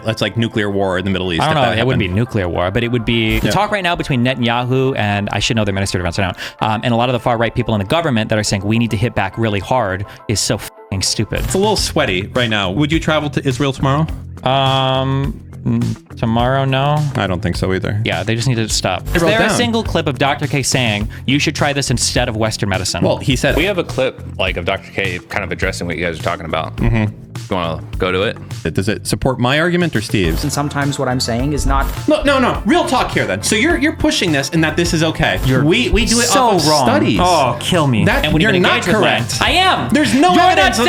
That's like nuclear war in the Middle East. I don't know. It wouldn't be nuclear war, but it would be the talk right now between Netanyahu and I should know their Minister of Defense right now, and a lot of the far right people in the government that are saying we need to hit back really hard is so f***ing stupid. It's a little sweaty right now. Would you travel to Israel tomorrow? Tomorrow, no. I don't think so either. Yeah, they just need to stop. Is there a single clip of Dr. K saying you should try this instead of Western medicine? Well, he said we have a clip like of Dr. K kind of addressing what you guys are talking about. Mm-hmm. You want to go to it? Does it support my argument or Steve's? And sometimes what I'm saying is not. No. Real talk here then. So you're pushing this and that this is okay. We do it so off of wrong. Studies. Oh, kill me. And when you're not correct. I am. There's no evidence.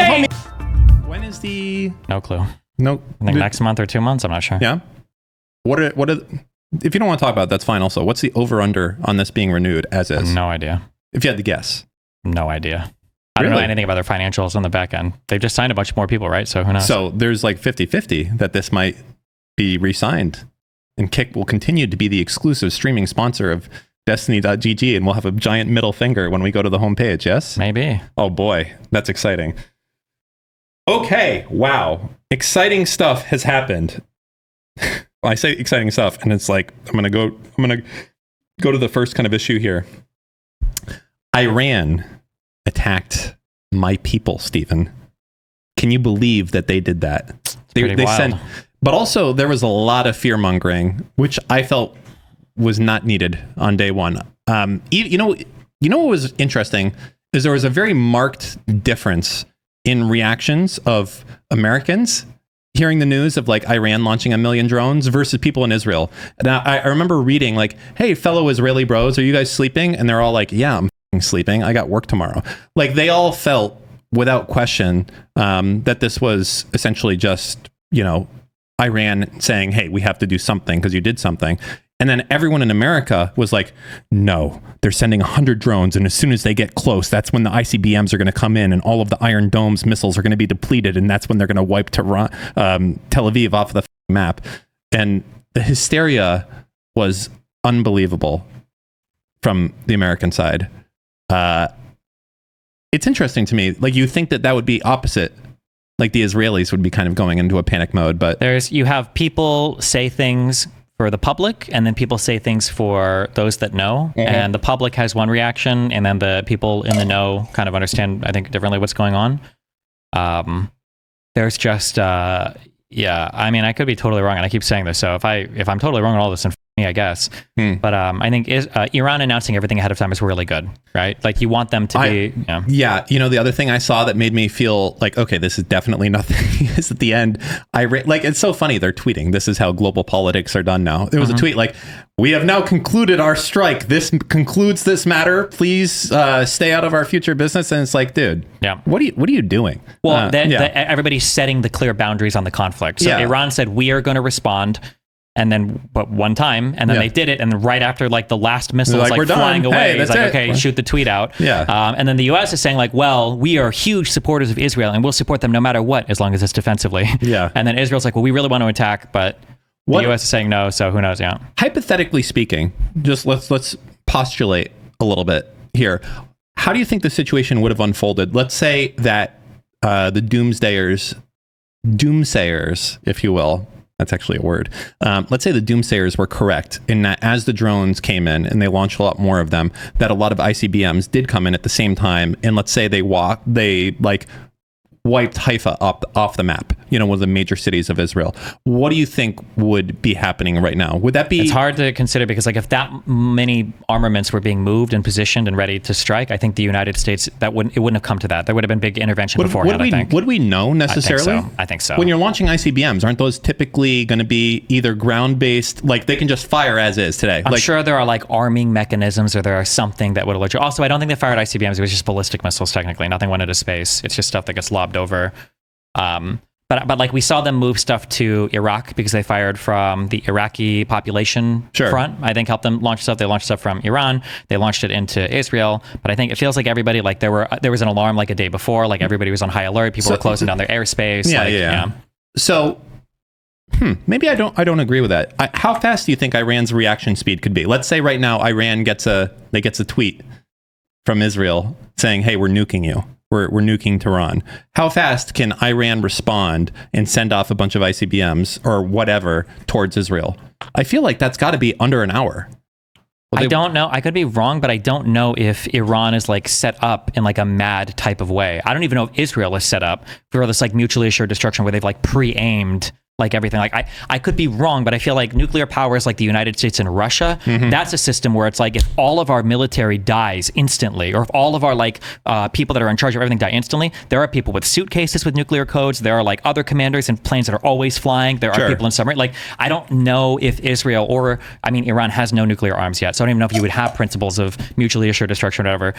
When is the? No clue. No. I think next month or 2 months. I'm not sure. Yeah. What are if you don't want to talk about it, that's fine also. What's the over-under on this being renewed as is? No idea. If you had to guess. No idea. I don't know anything about their financials on the back end. They've just signed a bunch more people, right? So who knows? So there's like 50-50 that this might be re-signed. And Kick will continue to be the exclusive streaming sponsor of Destiny.gg, and we'll have a giant middle finger when we go to the homepage, yes? Maybe. Oh boy, that's exciting. Okay, wow. Exciting stuff has happened. I say exciting stuff, and it's like I'm gonna go to the first kind of issue here. Iran attacked my people, Stephen. Can you believe that they did that? They sent, but also there was a lot of fear mongering, which I felt was not needed on day one. You know what was interesting is there was a very marked difference in reactions of Americans hearing the news of like Iran launching 1 million drones versus people in Israel. And I remember reading like, hey, fellow Israeli bros, are you guys sleeping? And they're all like, yeah, I'm sleeping. I got work tomorrow. Like they all felt without question that this was essentially just, Iran saying, hey, we have to do something because you did something. And then everyone in America was like, no, they're sending 100 drones. And as soon as they get close, that's when the ICBMs are going to come in and all of the Iron Dome's missiles are going to be depleted. And that's when they're going to wipe Tel Aviv off the map. And the hysteria was unbelievable from the American side. It's interesting to me. Like you think that would be opposite. Like the Israelis would be kind of going into a panic mode, but you have people say things for the public, and then people say things for those that know, and the public has one reaction, and then the people in the know kind of understand, I think, differently what's going on. There's just, I mean, I could be totally wrong, and I keep saying this, so if I'm totally wrong on all this, then me, I guess. But I think Iran announcing everything ahead of time is really good, right? Like you want them to be. Yeah. The other thing I saw that made me feel like, okay, this is definitely nothing is at the end. It's so funny. They're tweeting, this is how global politics are done now. There was a tweet like, we have now concluded our strike. This concludes this matter. Please stay out of our future business. And it's like, dude, what are you doing? Well, everybody's setting the clear boundaries on the conflict. So Iran said, we are going to respond. And then, but one time, and then they did it, and then right after, like the last missile was like flying away, he's like, okay, shoot the tweet out. And then the U.S. is saying like, well, we are huge supporters of Israel, and we'll support them no matter what, as long as it's defensively. And then Israel's like, well, we really want to attack, but the U.S. is saying no, so who knows? Hypothetically speaking, just let's postulate a little bit here. How do you think the situation would have unfolded? Let's say that the doomsayers, if you will. That's actually a word. Let's say the doomsayers were correct in that as the drones came in and they launched a lot more of them, that a lot of ICBMs did come in at the same time. And let's say they wiped Haifa off the map, one of the major cities of Israel. What do you think would be happening right now? Would that be... It's hard to consider because like if that many armaments were being moved and positioned and ready to strike, I think the United States, it wouldn't have come to that. There would have been big intervention beforehand, I think. Would we know necessarily? I think so. When you're launching ICBMs, aren't those typically going to be either ground-based, like they can just fire as is today? I'm sure there are like arming mechanisms or there are something that would alert you. Also, I don't think they fired ICBMs. It was just ballistic missiles technically. Nothing went into space. It's just stuff that gets lobbed over. But like we saw them move stuff to Iraq because they fired from the Iraqi population front. I think helped them launch stuff. They launched stuff from Iran. They launched it into Israel. But I think it feels like everybody, like there was an alarm like a day before. Like everybody was on high alert. People were closing down their airspace. So maybe I don't agree with that. How fast do you think Iran's reaction speed could be? Let's say right now Iran gets a tweet from Israel saying, hey, we're nuking you. we're nuking Tehran. How fast can Iran respond and send off a bunch of ICBMs or whatever towards Israel? I feel like that's got to be under an hour. Well, I don't know. I could be wrong, but I don't know if Iran is like set up in like a mad type of way. I don't even know if Israel is set up for this like mutually assured destruction where they've like pre-aimed like everything. Like I could be wrong, but I feel like nuclear powers like the United States and Russia, that's a system where it's like if all of our military dies instantly, or if all of our like people that are in charge of everything die instantly, there are people with suitcases with nuclear codes. There are like other commanders in planes that are always flying. There are people in submarine. Like I don't know if Israel or Iran has no nuclear arms yet, so I don't even know if you would have principles of mutually assured destruction or whatever.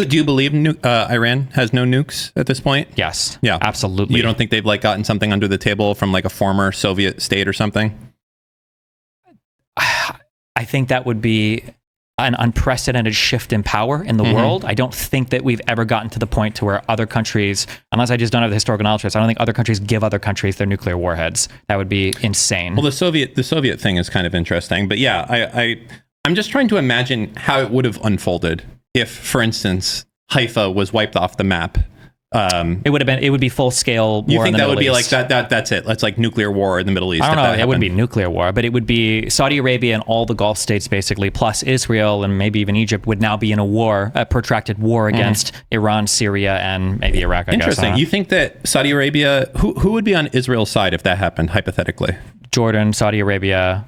Do you believe Iran has no nukes at this point? Yes. Yeah. Absolutely. You don't think they've like gotten something under the table from like a former Soviet state or something? I think that would be an unprecedented shift in power in the world. I don't think that we've ever gotten to the point to where other countries, unless I just don't have the historical knowledge, I don't think other countries give other countries their nuclear warheads. That would be insane. Well, the Soviet thing is kind of interesting, but yeah, I'm just trying to imagine how it would have unfolded if, for instance, Haifa was wiped off the map. It would be full scale war. You think in the that would Middle be East. like that's it? That's like nuclear war in the Middle East. I don't know. It wouldn't be nuclear war, but it would be Saudi Arabia and all the Gulf states basically, plus Israel and maybe even Egypt would now be in a protracted war against Iran, Syria, and maybe Iraq. Interesting. You think that Saudi Arabia, who would be on Israel's side if that happened, hypothetically? Jordan, Saudi Arabia,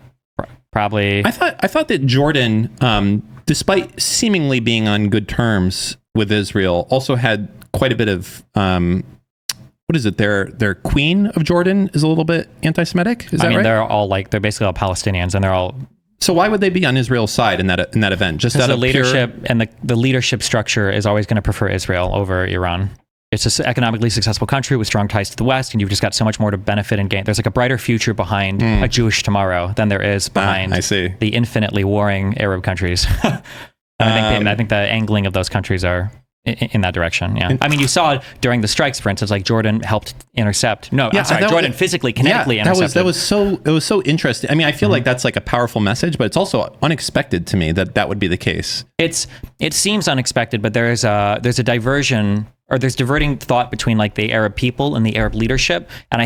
probably. I thought that Jordan, despite seemingly being on good terms with Israel, also had quite a bit of what is it? Their queen of Jordan is a little bit anti-Semitic. Is that right? They're basically all Palestinians, and they're all. So why would they be on Israel's side in that event? Just out of the leadership and the leadership structure is always going to prefer Israel over Iran. It's an economically successful country with strong ties to the West, and you've just got so much more to benefit and gain. There's like a brighter future behind a Jewish tomorrow than there is behind the infinitely warring Arab countries. I think the angling of those countries are in that direction. Yeah. You saw it during the strikes, for instance, like Jordan helped intercept. No, I'm sorry, Jordan physically, kinetically intercepted. It was so interesting. I feel like that's like a powerful message, but it's also unexpected to me that would be the case. It seems unexpected, but there's a diversion, or there's diverting thought between like the Arab people and the Arab leadership. And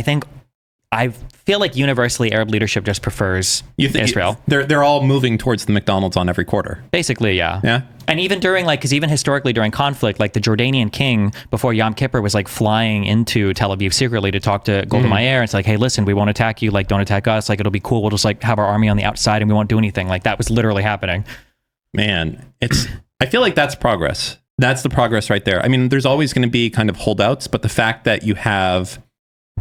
I feel like universally Arab leadership just prefers Israel. They're all moving towards the McDonald's on every quarter. Basically, yeah. Yeah. And even during because even historically during conflict, like the Jordanian king before Yom Kippur was like flying into Tel Aviv secretly to talk to Golda Meir. It's like, hey, listen, we won't attack you. Like, don't attack us. Like, it'll be cool. We'll just like have our army on the outside and we won't do anything. Like that was literally happening. Man, I feel like that's progress. That's the progress right there. There's always going to be kind of holdouts, but the fact that you have,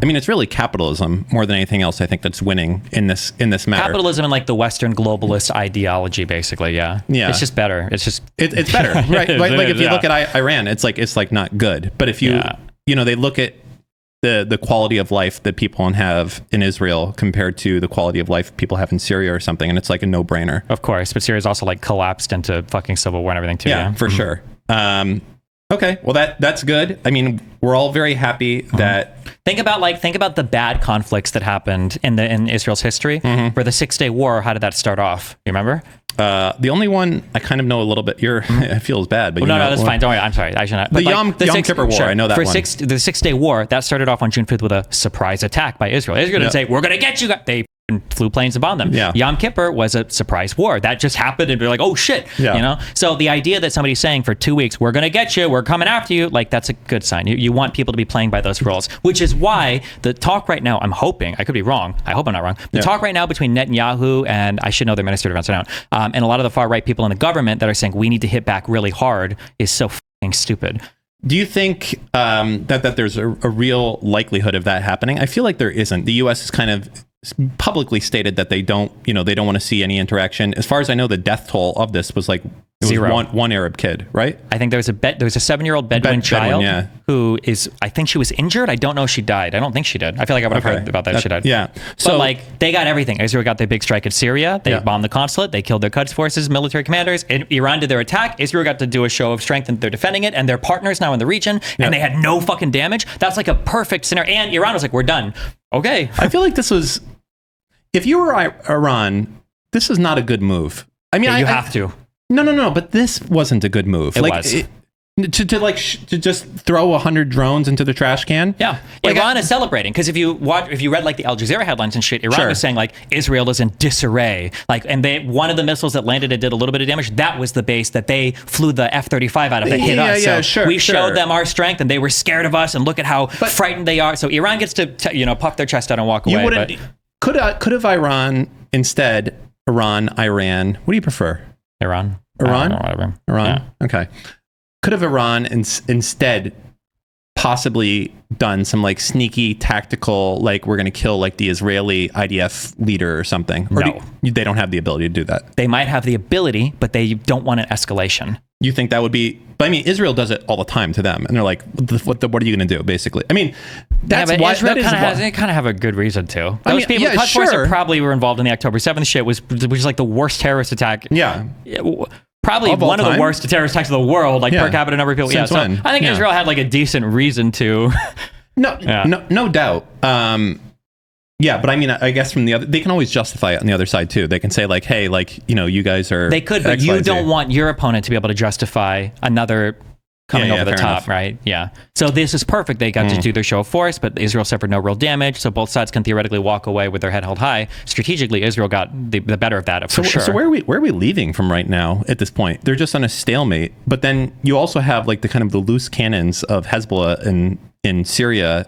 it's really capitalism more than anything else, I think, that's winning in this matter. Capitalism and like the Western globalist ideology, basically, yeah. It's just better. It's better, right? Like if you look at Iran, it's like not good. But if you they look at the quality of life that people have in Israel compared to the quality of life people have in Syria or something, and it's like a no-brainer. Of course, but Syria's also like collapsed into fucking civil war and everything too. Yeah, for sure. Okay, well that's good. We're all very happy that. Think about the bad conflicts that happened in Israel's history. For the 6-Day War, how did that start off? You remember? The only one I kind of know a little bit. It feels bad, but no, that's fine. Don't worry. I'm sorry. I shouldn't. The Yom Kippur War. I know that one. The 6-Day War that started off on June 5th with a surprise attack by Israel. Israel didn't say we're going to get you. They flew planes and bombed them. Yeah. Yom Kippur was a surprise war that just happened, and we're like, oh shit, So the idea that somebody's saying for 2 weeks, we're going to get you, we're coming after you, like that's a good sign. You want people to be playing by those rules, which is why the talk right now, I'm hoping, I could be wrong, I hope I'm not wrong, the talk right now between Netanyahu and, I should know their Minister of Defense right now, and a lot of the far right people in the government that are saying we need to hit back really hard is so fucking stupid. Do you think that there's a real likelihood of that happening? I feel like there isn't. The U.S. is kind of publicly stated that they don't want to see any interaction. As far as I know, the death toll of this was like Zero. One Arab kid, right? I think there was a 7-year-old Bedouin child who is, I think she was injured. I don't know if she died. I don't think she did. I feel like I would have heard about that if she died. Yeah. So like they got everything. Israel got their big strike at Syria. They bombed the consulate. They killed their Quds forces, military commanders. Iran did their attack. Israel got to do a show of strength and they're defending it. And they're partners now in the region. And they had no fucking damage. That's like a perfect scenario. And Iran was like, we're done. Okay. I feel like this was, if you were Iran, this is not a good move. You have to. No, but this wasn't a good move. It was. To just throw 100 drones into the trash can. Yeah, Iran is celebrating because if you read like the Al Jazeera headlines and shit, Iran was saying like Israel is in disarray. Like, and one of the missiles that landed and did a little bit of damage. That was the base that they flew the F-35 out of that hit us. Yeah, so we showed them our strength, and they were scared of us. And look at how frightened they are. So Iran gets to puff their chest out and walk away. Could have Iran instead? Iran. What do you prefer? Iran. Whatever. Iran. Yeah. Okay. Could have Iran instead possibly done some like sneaky tactical, like we're going to kill like the Israeli IDF leader or something? Or no. They don't have the ability to do that. They might have the ability, but they don't want an escalation. You think that would be? But I mean, Israel does it all the time to them, and they're like, "What are you going to do?" Basically, I mean, that's why Israel kind of have a good reason to. Those people, probably were involved in the October 7th shit, which was like the worst terrorist attack. Yeah. Probably one of the worst terrorist attacks of the world, like per capita number of people. So I think Israel had like a decent reason to. No doubt. Yeah, but I mean, I guess from the other, they can always justify it on the other side too. They can say like, hey, like, you guys are. They could, but you don't want your opponent to be able to justify another coming over the top, enough. Right? Yeah. So this is perfect. They got to do their show of force, but Israel suffered no real damage. So both sides can theoretically walk away with their head held high. Strategically, Israel got the better of that for sure. So where are we leaving from right now at this point? They're just on a stalemate. But then you also have like the kind of the loose cannons of Hezbollah in Syria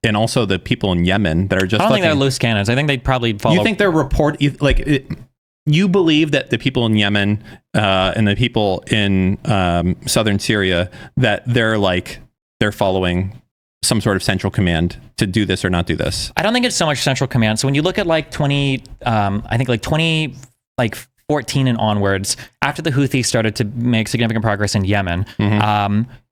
and also the people in Yemen that are just. I don't think they're loose cannons. I think they'd probably follow. You think they're you believe that the people in Yemen and the people in southern Syria, that they're following some sort of central command to do this or not do this? I don't think it's so much central command. So when you look at like 2014 and onwards, after the Houthis started to make significant progress in Yemen,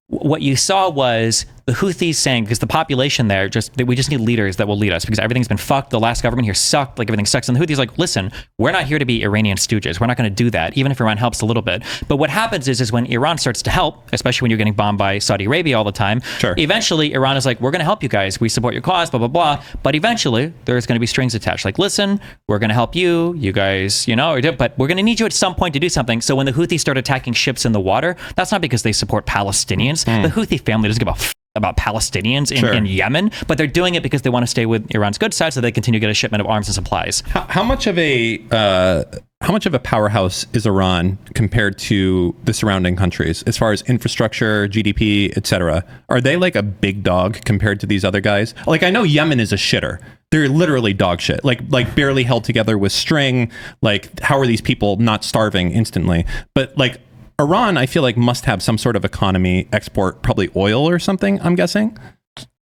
what you saw was the Houthis saying, because the population there, we just need leaders that will lead us because everything's been fucked. The last government here sucked, like everything sucks. And the Houthis like, listen, we're not here to be Iranian stooges. We're not going to do that, even if Iran helps a little bit. But what happens is when Iran starts to help, especially when you're getting bombed by Saudi Arabia all the time, eventually Iran is like, we're going to help you guys. We support your cause, blah, blah, blah. But eventually there's going to be strings attached. Like, listen, we're going to help you. You guys, but we're going to need you at some point to do something. So when the Houthis start attacking ships in the water, that's not because they support Palestinians. The Houthi family doesn't give a about Palestinians in Yemen, but they're doing it because they want to stay with Iran's good side so they continue to get a shipment of arms and supplies. How much of a powerhouse is Iran compared to the surrounding countries as far as infrastructure, GDP, etc.? Are they like a big dog compared to these other guys? Like, I know Yemen is a shitter. They're literally dog shit, like barely held together with string. Like, how are these people not starving instantly? But like, Iran, I feel like must have some sort of economy, export probably oil or something, I'm guessing.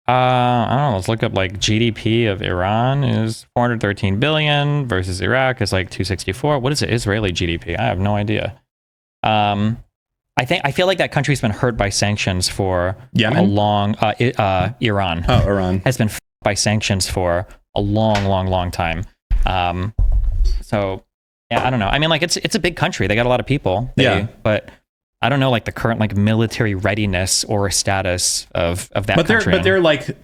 I don't know. Let's look up like GDP of Iran is 413 billion versus Iraq is like 264. What is the Israeli GDP? I have no idea. I feel like that country's been hurt by sanctions for Yemen? a long. Iran. Oh, Iran has been by sanctions for a long time. So. Yeah, I don't know. I mean, like it's a big country. They got a lot of people. But I don't know, like the current like military readiness or status of that country. But they're like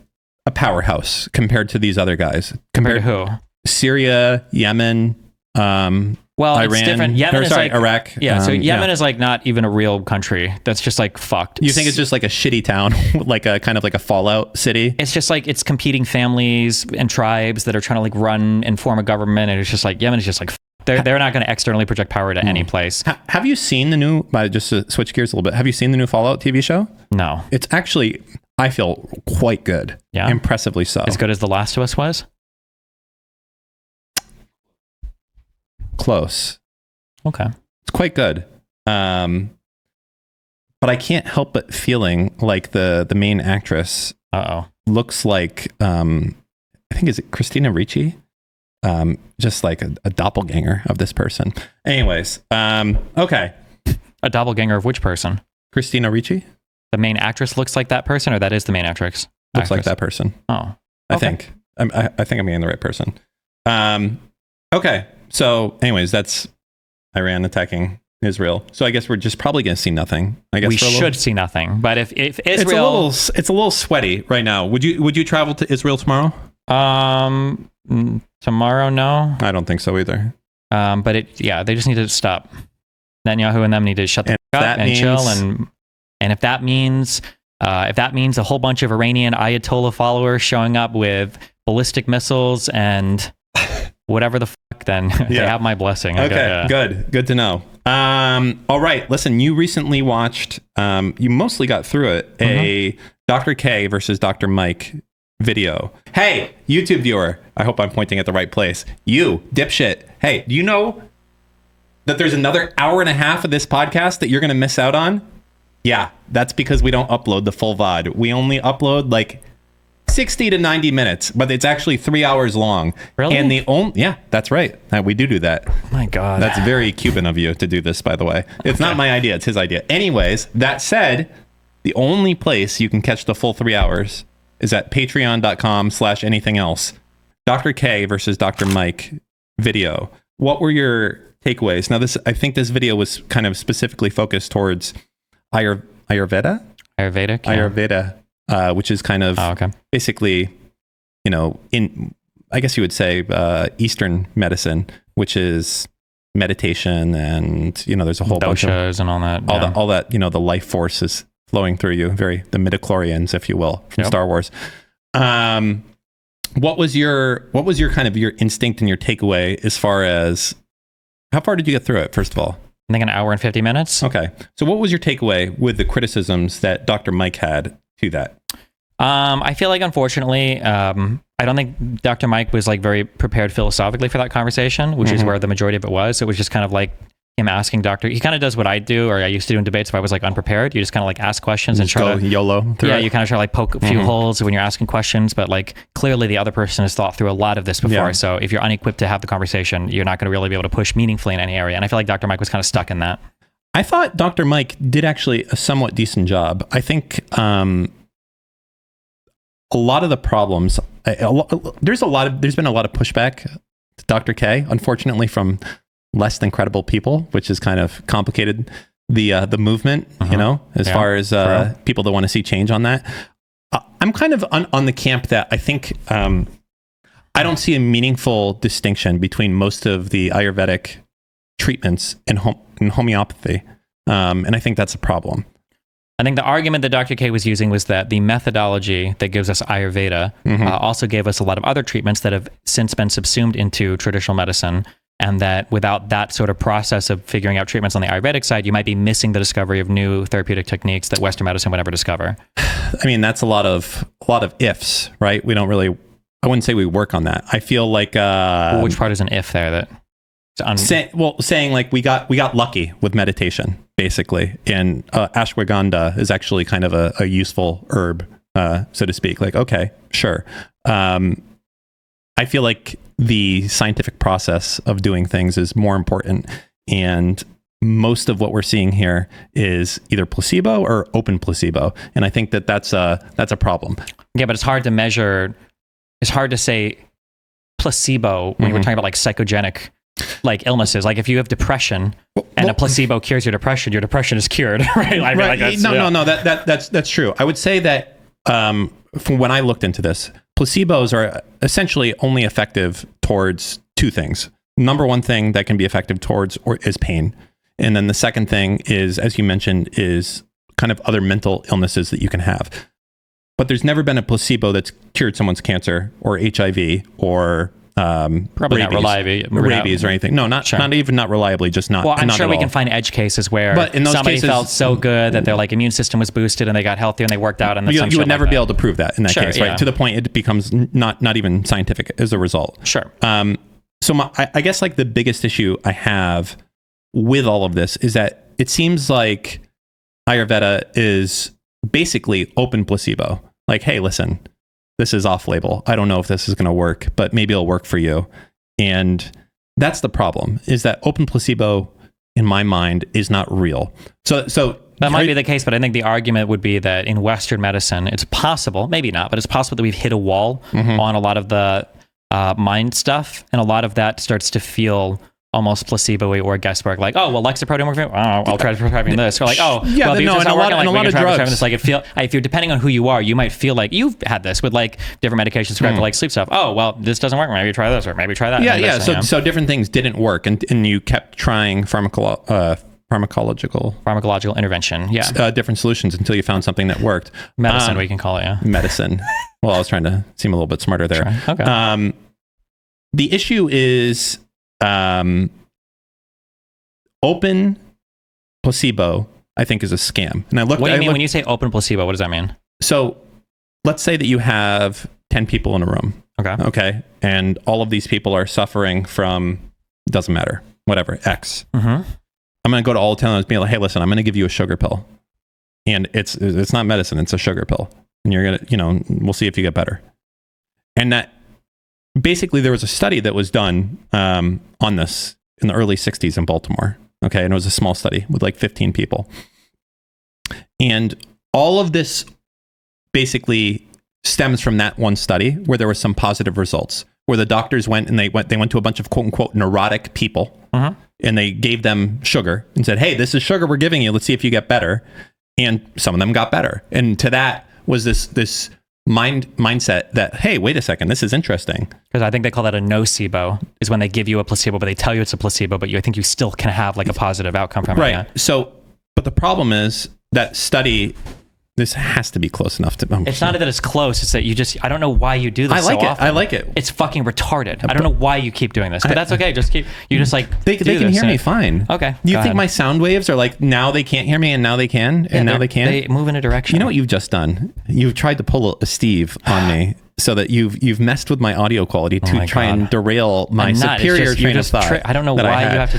a powerhouse compared to these other guys. Compared to who? Syria, Yemen, Iran. It's different. Yemen is like Iraq. Yeah, so Yemen is like not even a real country. That's just like fucked. You think it's just like a shitty town, like a kind of like a fallout city? It's just like it's competing families and tribes that are trying to like run and form a government, and it's just like Yemen is just like. They're not going to externally project power to any place. Have you seen the new, just to switch gears a little bit, have you seen the new Fallout TV show? No. It's actually, I feel, quite good. Yeah. Impressively so. As good as The Last of Us was? Close. Okay. It's quite good. But I can't help but feeling like the main actress looks like, I think, is it Christina Ricci? Just like a doppelganger of this person. Anyways, okay. A doppelganger of which person? Christina Ricci. The main actress looks like that person, or that is the main actress? Looks like that person. Oh, okay. I think I'm getting the right person. Okay. So, anyways, that's Iran attacking Israel. So I guess we're just probably going to see nothing. I guess we should see nothing. But if Israel, it's a little sweaty right now. Would you travel to Israel tomorrow? Tomorrow, no. I don't think so either. But they just need to stop. Netanyahu and them need to shut the fuck up and chill And if that means a whole bunch of Iranian Ayatollah followers showing up with ballistic missiles and whatever the fuck, then they have my blessing. Okay, good to know. All right, listen, you recently watched, you mostly got through it, a Dr. K versus Dr. Mike video. Hey, YouTube viewer, I hope I'm pointing at the right place. You, dipshit. Hey, do you know that there's another hour and a half of this podcast that you're going to miss out on? Yeah, that's because we don't upload the full VOD. We only upload like 60 to 90 minutes, but it's actually 3 hours long. Really? And yeah, that's right. We do that. Oh my God. That's very Cuban of you to do this, by the way. It's not my idea. It's his idea. Anyways, that said, the only place you can catch the full 3 hours is at patreon.com/anything else. Dr. K versus Dr. Mike video. What were your takeaways? Now, I think this video was kind of specifically focused towards Ayurveda? Ayurvedic? Yeah. Ayurveda, which is kind of basically, I guess you would say Eastern medicine, which is meditation and, there's a whole bunch of doshas and all that. All that, the life force is flowing through you, the midichlorians, if you will, from Star Wars. What was your kind of your instinct and your takeaway as far as how far did you get through it, first of all? I think an hour and 50 minutes. Okay. So what was your takeaway with the criticisms that Dr. Mike had to that? I feel like, unfortunately, I don't think Dr. Mike was like very prepared philosophically for that conversation, which is where the majority of it was. It was just kind of like him asking he kind of does what I do, or I used to do in debates if I was like unprepared. You just kind of like ask questions and try to YOLO through it. You kind of try to like poke a few holes when you're asking questions, but like clearly the other person has thought through a lot of this before. Yeah. So if you're unequipped to have the conversation, you're not going to really be able to push meaningfully in any area. And I feel like Dr. Mike was kind of stuck in that. I thought Dr. Mike did actually a somewhat decent job. I think a lot of the problems, there's been a lot of pushback to Dr. K, unfortunately, from less than credible people, which has kind of complicated the movement, as far as people that want to see change on that. I'm kind of on the camp that I think I don't see a meaningful distinction between most of the Ayurvedic treatments and homeopathy, and I think that's a problem. I think the argument that Dr. K was using was that the methodology that gives us Ayurveda also gave us a lot of other treatments that have since been subsumed into traditional medicine, and that without that sort of process of figuring out treatments on the Ayurvedic side, you might be missing the discovery of new therapeutic techniques that Western medicine would never discover. I mean, that's a lot of ifs, right? We don't really, I wouldn't say we work on that. I feel like... which part is an if there? Saying like we got lucky with meditation, basically. And ashwagandha is actually kind of a useful herb, so to speak. Like, okay, sure. I feel like the scientific process of doing things is more important, and most of what we're seeing here is either placebo or open placebo, and I think that's a problem. Yeah, but it's hard to measure. It's hard to say placebo when we're talking about like psychogenic like illnesses. Like if you have depression and a placebo cures your depression is cured, right? I mean, like that's true. I would say that from when I looked into this, placebos are essentially only effective towards two things. Number one thing that can be effective towards is pain. And then the second thing is, as you mentioned, is kind of other mental illnesses that you can have. But there's never been a placebo that's cured someone's cancer or HIV or probably rabies or anything. No, not reliably, just not. Well, I'm not sure we can find edge cases where somebody felt so good that their like immune system was boosted and they got healthier and they worked out. And you would never be able to prove that in that case, right? To the point it becomes not even scientific as a result. Sure. So I guess like the biggest issue I have with all of this is that it seems like Ayurveda is basically open placebo. Like, hey, listen, this is off label. I don't know if this is going to work, but maybe it'll work for you. And that's the problem, is that open placebo, in my mind, is not real. So that might be the case, but I think the argument would be that in Western medicine, it's possible, maybe not, but it's possible that we've hit a wall on a lot of the mind stuff. And a lot of that starts to feel almost placebo-y or guesswork, like, oh, well, Lexapro didn't work for me. I'll try prescribing this. Or like, oh, yeah, well, no, and a lot of drugs. This. Like, if you're depending on who you are, you might feel like you've had this with like different medications prescribed for like sleep stuff. Oh, well, this doesn't work. Maybe try this or maybe try that. Yeah. So different things didn't work, and you kept trying pharmacological intervention. Yeah. Different solutions until you found something that worked. Medicine, we can call it. Yeah. Medicine. Well, I was trying to seem a little bit smarter there. Sure. Okay. The issue is open placebo, I think, is a scam. And what do you mean when you say open placebo? What does that mean? So let's say that you have 10 people in a room. Okay. And all of these people are suffering from, doesn't matter, whatever, X. Mm-hmm. I'm going to go to all 10 of them and be like, hey, listen, I'm going to give you a sugar pill. And it's not medicine, it's a sugar pill. And you're going to, we'll see if you get better. And that basically there was a study that was done on this in the early 60s in Baltimore. Okay. And it was a small study with like 15 people. And all of this basically stems from that one study where there were some positive results, where the doctors went and they went to a bunch of quote unquote neurotic people, and they gave them sugar and said, hey, this is sugar we're giving you. Let's see if you get better. And some of them got better. And to that was this mindset that, hey, wait a second, this is interesting. Because I think they call that a nocebo, is when they give you a placebo, but they tell you it's a placebo, but I think you still can have like a positive outcome from it. Right. So, but the problem is that study, this has to be close enough to... It's not that it's close. It's that I don't know why you do this so often. I like it. It's fucking retarded. I don't know why you keep doing this, but that's okay. They can hear me fine. Okay. You think my sound waves are like, now they can't hear me and now they can, and now they can? They move in a direction. You know what you've just done? You've tried to pull a Steve on me so that you've messed with my audio quality to try and derail my superior train of thought. I don't know why you have to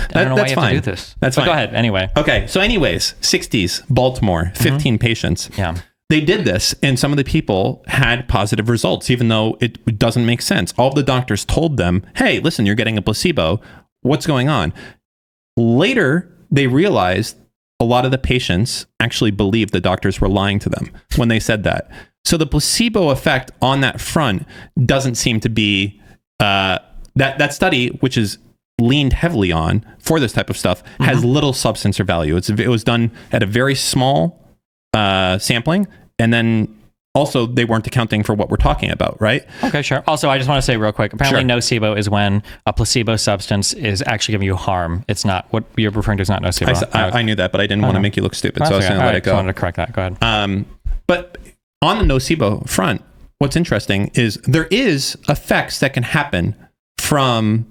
do this. That's fine. Go ahead. Anyway. Okay. So anyways, 60s, Baltimore, 15 patients. Yeah. They did this, and some of the people had positive results, even though it doesn't make sense. All the doctors told them, hey, listen, you're getting a placebo. What's going on? Later, they realized a lot of the patients actually believed the doctors were lying to them when they said that. So the placebo effect on that front doesn't seem to be... that study, which is leaned heavily on for this type of stuff, has little substance or value. It was done at a very small... sampling, and then also they weren't accounting for what we're talking about, right? Okay, sure. Also, I just want to say real quick, apparently nocebo is when a placebo substance is actually giving you harm. It's not, what you're referring to is not nocebo. I knew that, but I didn't want to make you look stupid, so I was going to let it go. I wanted to correct that. Go ahead. But on the nocebo front, what's interesting is there is effects that can happen from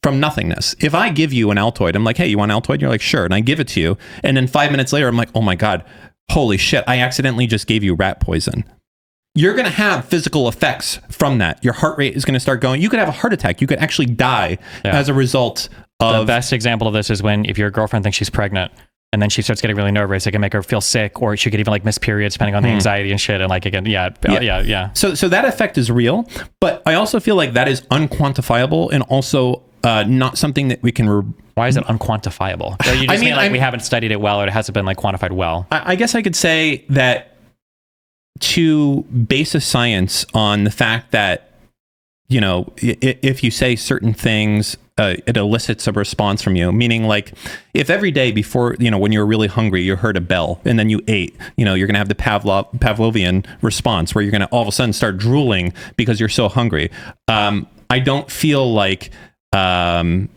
nothingness. If I give you an Altoid, I'm like, hey, you want Altoid? You're like, sure. And I give it to you. And then 5 minutes later, I'm like, oh my God, holy shit, I accidentally just gave you rat poison. You're going to have physical effects from that. Your heart rate is going to start going. You could have a heart attack. You could actually die as a result of... The best example of this is when if your girlfriend thinks she's pregnant and then she starts getting really nervous, it can make her feel sick, or she could even like miss periods depending on the anxiety and shit. And like, again, yeah. So that effect is real, but I also feel like that is unquantifiable and also not something that we can... Why is it unquantifiable? Or you just mean like we haven't studied it well, or it hasn't been like quantified well? I guess I could say that to base a science on the fact that, if you say certain things, it elicits a response from you. Meaning like if every day before, when you're really hungry, you heard a bell and then you ate, you're going to have the Pavlovian response where you're going to all of a sudden start drooling because you're so hungry. I don't feel like... I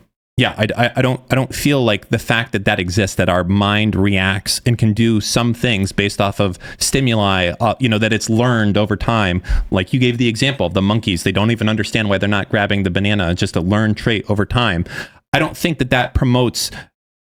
don't feel like the fact that exists, that our mind reacts and can do some things based off of stimuli, that it's learned over time. Like you gave the example of the monkeys. They don't even understand why they're not grabbing the banana. It's just a learned trait over time. I don't think that promotes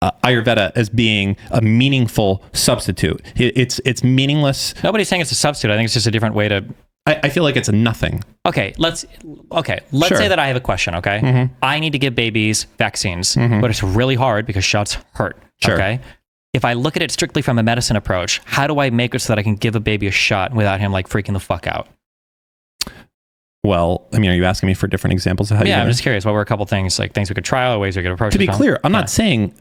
Ayurveda as being a meaningful substitute. It's meaningless. Nobody's saying it's a substitute. I think it's just a different way to... I feel like it's a nothing. Okay, let's say that I have a question, okay? Mm-hmm. I need to give babies vaccines, but it's really hard because shots hurt, okay? If I look at it strictly from a medicine approach, how do I make it so that I can give a baby a shot without him like freaking the fuck out? Well, are you asking me for different examples of how you do it? I'm just curious. What were a couple things, like things we could try, or ways we could approach it? To be clear, I'm not saying,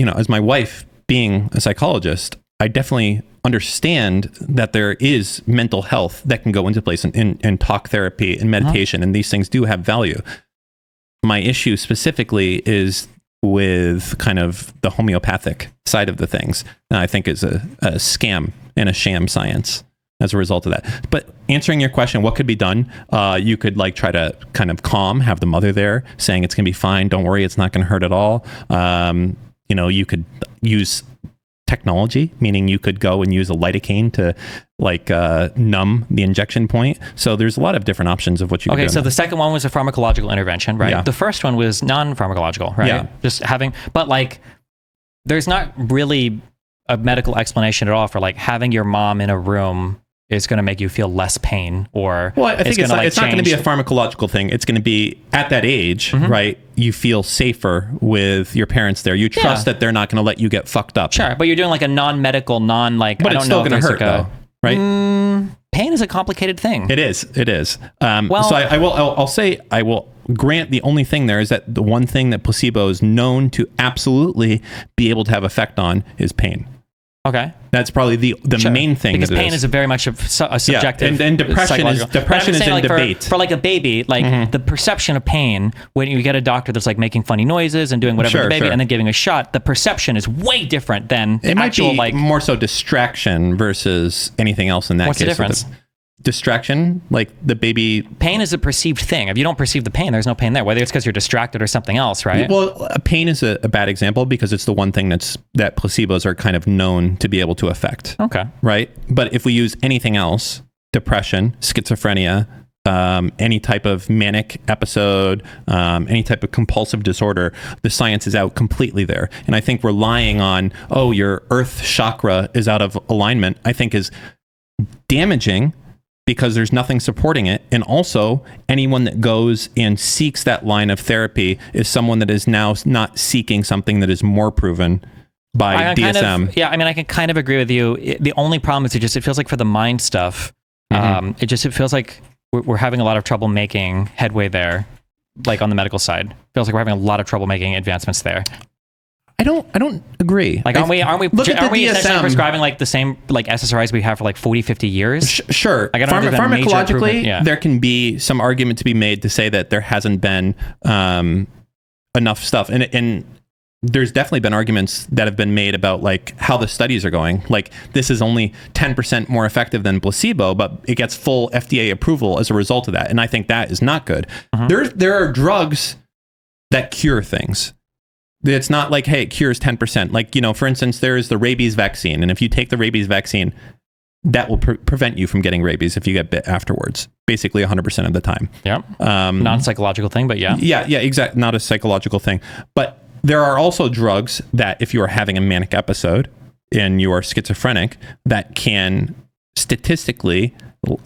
as my wife being a psychologist, I definitely understand that there is mental health that can go into place in talk therapy and meditation, and these things do have value. My issue specifically is with kind of the homeopathic side of the things. And I think is a scam and a sham science as a result of that. But answering your question, what could be done? You could try to kind of have the mother there saying it's going to be fine. Don't worry. It's not going to hurt at all. you could use technology, meaning you could go and use a lidocaine to numb the injection point. So there's a lot of different options of what you can do. Okay, so the second one was a pharmacological intervention, right? Yeah. The first one was non-pharmacological, right? Yeah. Just having, but like, there's not really a medical explanation at all for like having your mom in a room is going to make you feel less pain, or well, I think it's not going to be a pharmacological thing. It's going to be at that age, right? You feel safer with your parents there. You trust that they're not going to let you get fucked up. Sure, but you're doing like a non-medical, but it's still going to hurt though, right? Pain is a complicated thing. It is. So I will grant the only thing there is that the one thing that placebo is known to absolutely be able to have effect on is pain. Okay, that's probably the main thing, because pain is a very much a subjective. And depression is in debate. For like a baby, like the perception of pain when you get a doctor that's like making funny noises and doing whatever to the baby and then giving a shot, the perception is way different than it might actual, be like more so distraction versus anything else in that What's case. The difference? Distraction, like the baby. Pain is a perceived thing. If you don't perceive the pain, there's no pain there. Whether it's because you're distracted or something else, right? Well, pain is a bad example because it's the one thing that placebos are kind of known to be able to affect. Okay. Right. But if we use anything else, depression, schizophrenia, any type of manic episode, any type of compulsive disorder, the science is out completely there. And I think relying on, your earth chakra is out of alignment, I think is damaging, because there's nothing supporting it. And also, anyone that goes and seeks that line of therapy is someone that is now not seeking something that is more proven by DSM. I can kind of agree with you. The only problem is it feels like for the mind stuff, it feels like we're having a lot of trouble making headway there, like on the medical side. It feels like we're having a lot of trouble making advancements there. I don't agree. Like, aren't we essentially prescribing like the same like SSRIs we have for like 40, 50 years? Sure. Like, pharmacologically, there can be some argument to be made to say that there hasn't been enough stuff. And there's definitely been arguments that have been made about like how the studies are going. Like, this is only 10% more effective than placebo, but it gets full FDA approval as a result of that. And I think that is not good. There are drugs that cure things. It's not like, hey, it cures 10%. Like, for instance, there is the rabies vaccine. And if you take the rabies vaccine, that will prevent you from getting rabies if you get bit afterwards, basically 100% of the time. Yeah. Non-psychological thing, but yeah. Yeah, exactly. Not a psychological thing. But there are also drugs that if you are having a manic episode and you are schizophrenic, that can statistically,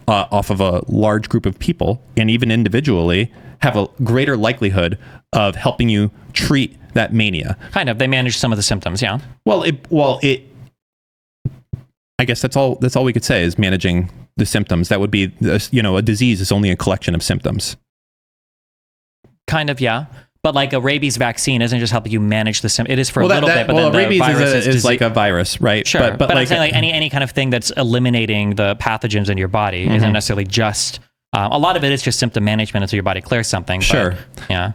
off of a large group of people and even individually, have a greater likelihood of helping you treat that mania. Kind of. They manage some of the symptoms, yeah. I guess that's all we could say is managing the symptoms. That would be, a disease is only a collection of symptoms. Kind of, yeah. But like a rabies vaccine isn't just helping you manage the symptoms. It is for a little bit, but then rabies the virus is like a virus, right? Sure. But I'm saying like any kind of thing that's eliminating the pathogens in your body isn't necessarily just, a lot of it is just symptom management until your body clears something. Sure. But, yeah.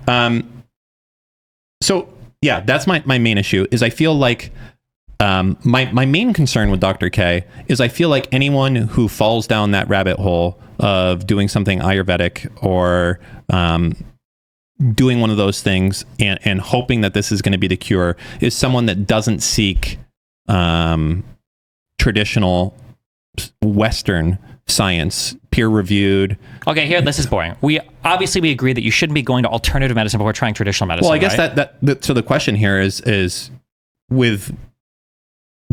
So yeah, that's my main issue is I feel like my main concern with Dr. K is I feel like anyone who falls down that rabbit hole of doing something Ayurvedic or doing one of those things and hoping that this is going to be the cure is someone that doesn't seek traditional Western science, peer-reviewed. Okay, here, this is boring. We agree that you shouldn't be going to alternative medicine before trying traditional medicine. Well, I guess so the question here is with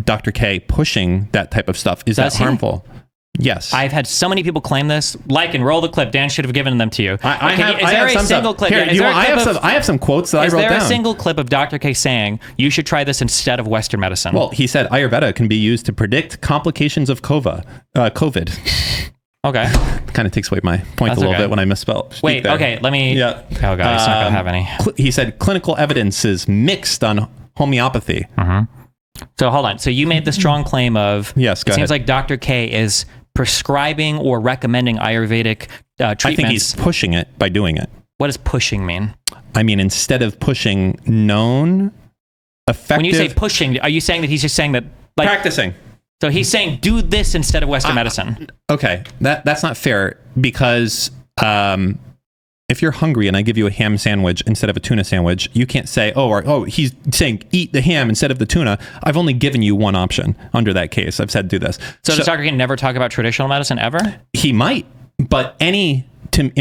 Dr. K pushing that type of stuff, is that harmful? Yes. I've had so many people claim this. Like and roll the clip. Dan should have given them to you. Is there a single clip? I have some quotes that I wrote down. Is there a single clip of Dr. K saying you should try this instead of Western medicine? Well, he said Ayurveda can be used to predict complications of COVID. Okay. Kind of takes away my point a little bit when I misspell. Wait, okay, let me... Yeah. Oh, God, he's not going to have any. He said clinical evidence is mixed on homeopathy. So hold on. So you made the strong claim of... Yes, go ahead. It seems like Dr. K is prescribing or recommending Ayurvedic treatments. I think he's pushing it by doing it. What does pushing mean? I mean, instead of pushing known, effective... When you say pushing, are you saying that he's just saying that... Like, practicing. So he's saying do this instead of Western medicine. Okay, that's not fair because if you're hungry and I give you a ham sandwich instead of a tuna sandwich, you can't say, he's saying eat the ham instead of the tuna. I've only given you one option under that case. I've said do this. So does Dr. King never talk about traditional medicine ever? He might, but in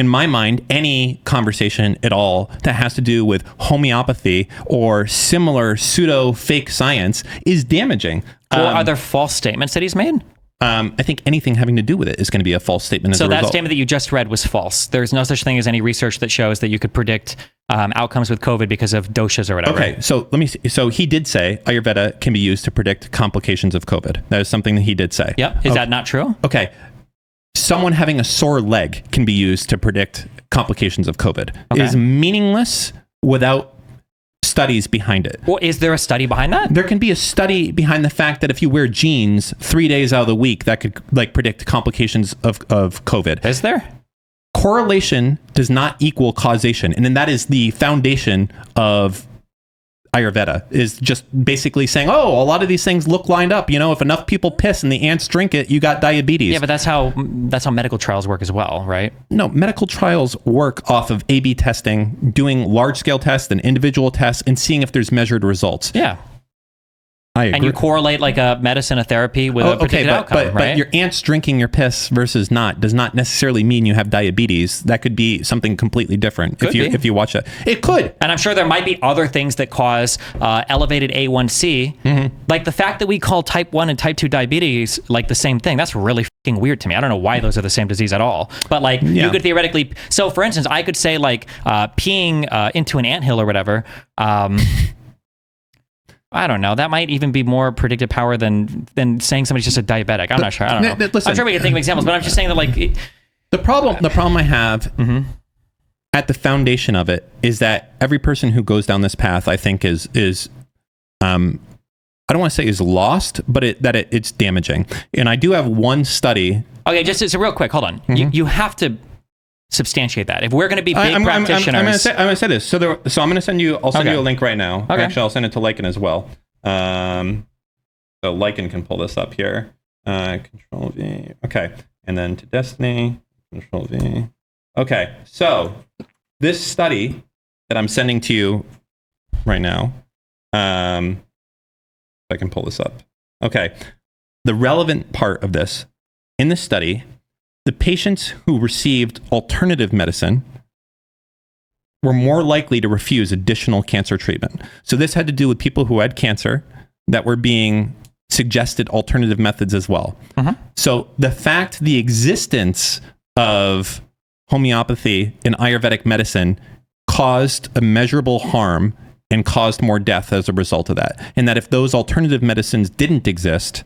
my mind, any conversation at all that has to do with homeopathy or similar pseudo fake science is damaging. Or are there false statements that he's made? I think anything having to do with it is going to be a false statement. So that statement that you just read was false. There's no such thing as any research that shows that you could predict outcomes with COVID because of doshas or whatever. Okay, so let me see. So he did say Ayurveda can be used to predict complications of COVID. That is something that he did say. Yep. Is that not true? Okay. Someone having a sore leg can be used to predict complications of COVID. Okay. It is meaningless without studies behind it. Well, is there a study behind that? There can be a study behind the fact that if you wear jeans 3 days out of the week, that could predict complications of COVID. Is there? Correlation does not equal causation. And then that is the foundation of Ayurveda, is just basically saying, a lot of these things look lined up. If enough people piss and the ants drink it, you got diabetes. Yeah, but that's how medical trials work as well, right? No, medical trials work off of A/B testing, doing large-scale tests and individual tests, and seeing if there's measured results. Yeah. I agree. And you correlate like a medicine, a therapy with a predicted outcome, right? But your ants drinking your piss versus not does not necessarily mean you have diabetes. That could be something completely different if you watch that. It could. And I'm sure there might be other things that cause elevated A1C. Like the fact that we call type 1 and type 2 diabetes like the same thing. That's really fucking weird to me. I don't know why those are the same disease at all. But you could theoretically... So for instance, I could say peeing into an anthill or whatever... I don't know. That might even be more predictive power than saying somebody's just a diabetic. I'm not sure. I don't know. Listen, I'm sure we can think of examples, but I'm just saying that the problem I have at the foundation of it is that every person who goes down this path, I think, is I don't want to say is lost, but it's damaging. And I do have one study. Okay, just real quick. Hold on. You have to substantiate that. If we're going to be big practitioners... I'm going to say this. So I'm going to send you... I'll send you a link right now. Okay. Actually, I'll send it to Lycan as well. So Lycan can pull this up here. Control V. Okay. And then to Destiny. Control V. Okay. So this study that I'm sending to you right now, I can pull this up. Okay. The relevant part of this, in this study... The patients who received alternative medicine were more likely to refuse additional cancer treatment. So this had to do with people who had cancer that were being suggested alternative methods as well. So the existence of homeopathy in Ayurvedic medicine caused a measurable harm and caused more death as a result of that. And that if those alternative medicines didn't exist,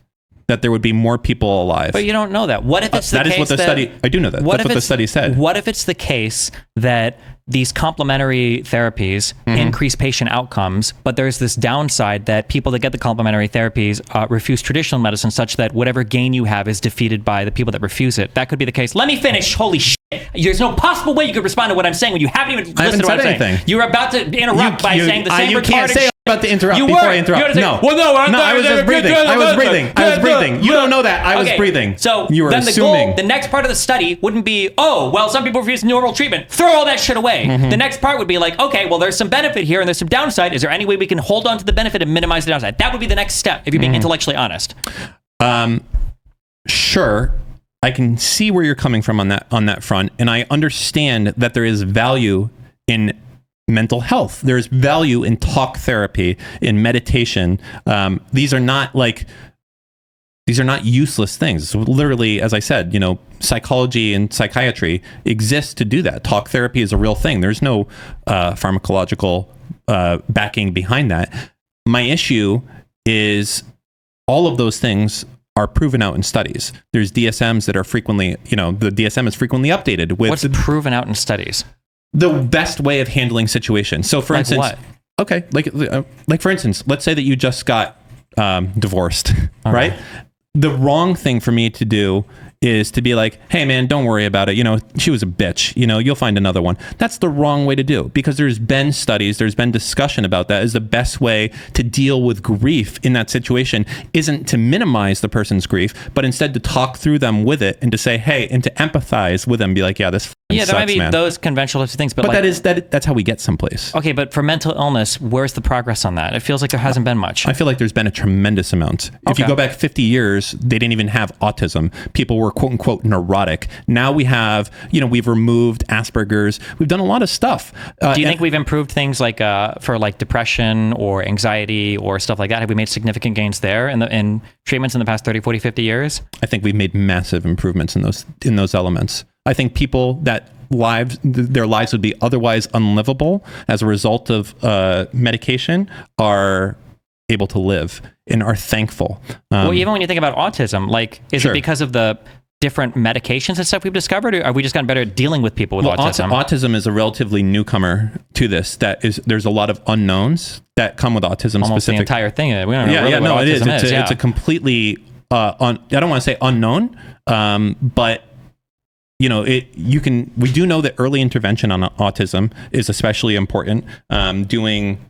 that there would be more people alive. But you don't know that. What if it's the case that is what the study... I do know that. That's what the study said. What if it's the case that these complementary therapies increase patient outcomes, but there's this downside that people that get the complementary therapies refuse traditional medicine such that whatever gain you have is defeated by the people that refuse it? That could be the case. Let me finish. Holy shit. There's no possible way you could respond to what I'm saying when you haven't even listened to what I'm saying. You were about to interrupt by saying the same retarded shit. About to interrupt before I interrupt. No. Well, no, I was just breathing. I was breathing. You don't know that. I was breathing. So you were then assuming. The next part of the study wouldn't be, some people refuse normal treatment. Throw all that shit away. The next part would be okay, well, there's some benefit here and there's some downside. Is there any way we can hold on to the benefit and minimize the downside? That would be the next step if you're being intellectually honest. Sure. I can see where you're coming from on that front, and I understand that there is value in mental health. There's value in talk therapy, in meditation. These are not useless things. So literally, as I said, psychology and psychiatry exist to do that. Talk therapy is a real thing. There's no pharmacological backing behind that. My issue is all of those things are proven out in studies. There's DSMs that are frequently, the DSM is frequently updated with... What's proven out in studies? The best way of handling situations. So for instance... what? Okay, like for instance, let's say that you just got divorced, right? The wrong thing for me to do is to be like, hey man, don't worry about it. She was a bitch. You'll find another one. That's the wrong way to do, because there's been studies, there's been discussion about that is the best way to deal with grief in that situation isn't to minimize the person's grief, but instead to talk through them with it and to say, hey, and to empathize with them, be like, yeah, this Yeah, there might be those conventional things, but like, that's how we get someplace. Okay, but for mental illness, where's the progress on that? It feels like there hasn't been much. I feel like there's been a tremendous amount. If you go back 50 years, they didn't even have autism. People were quote unquote neurotic. Now we have, we've removed Asperger's. We've done a lot of stuff. Do you think we've improved things like for like depression or anxiety or stuff like that? Have we made significant gains there in treatments in the past 30, 40, 50 years? I think we've made massive improvements in those elements. I think people that their lives would be otherwise unlivable as a result of medication are able to live and are thankful. Well, even when you think about autism, like, is it because of the different medications and stuff we've discovered, or have we just gotten better at dealing with people with autism? Autism is a relatively newcomer to this. There's a lot of unknowns that come with autism. Almost specific. The entire thing. We don't know what autism is. It's a completely I don't want to say unknown, but we do know that early intervention on autism is especially important. Doing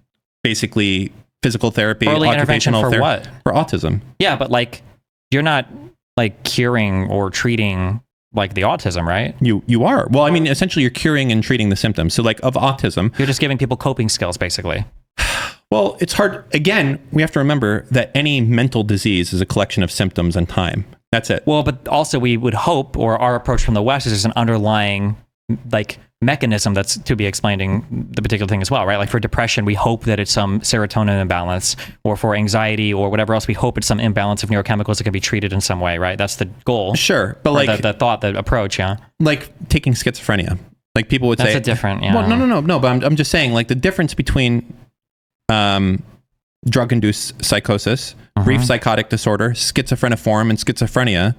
basically physical therapy, early intervention for what? For autism. Yeah, but like, you're not like curing or treating like the autism, right? You are. Well, I mean, essentially you're curing and treating the symptoms. So like of autism. You're just giving people coping skills, basically. Well, it's hard. Again, we have to remember that any mental disease is a collection of symptoms and time. That's it. Well, but also we would hope, or our approach from the West is there's an underlying like mechanism that's to be explaining the particular thing as well, right? Like for depression, we hope that it's some serotonin imbalance, or for anxiety or whatever else, we hope it's some imbalance of neurochemicals that can be treated in some way, right? That's the goal. Sure, but like the thought, the approach, yeah. Like taking schizophrenia, like people would say that's a different. Yeah. Well, no. But I'm just saying, like the difference between drug-induced psychosis, brief psychotic disorder, schizophreniform, and schizophrenia.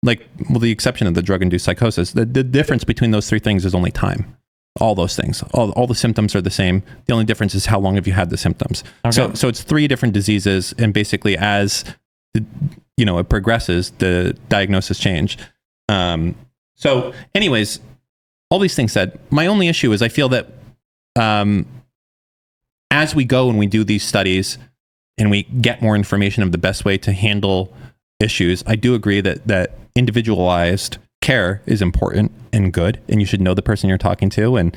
Like, with the exception of the drug-induced psychosis, the difference between those three things is only time. All those things, all the symptoms are the same. The only difference is how long have you had the symptoms. Okay. So it's three different diseases, and basically as it progresses, the diagnosis change. So, anyways, all these things said, my only issue is I feel that as we go and we do these studies and we get more information of the best way to handle issues, I do agree that individualized care is important and good, and you should know the person you're talking to, and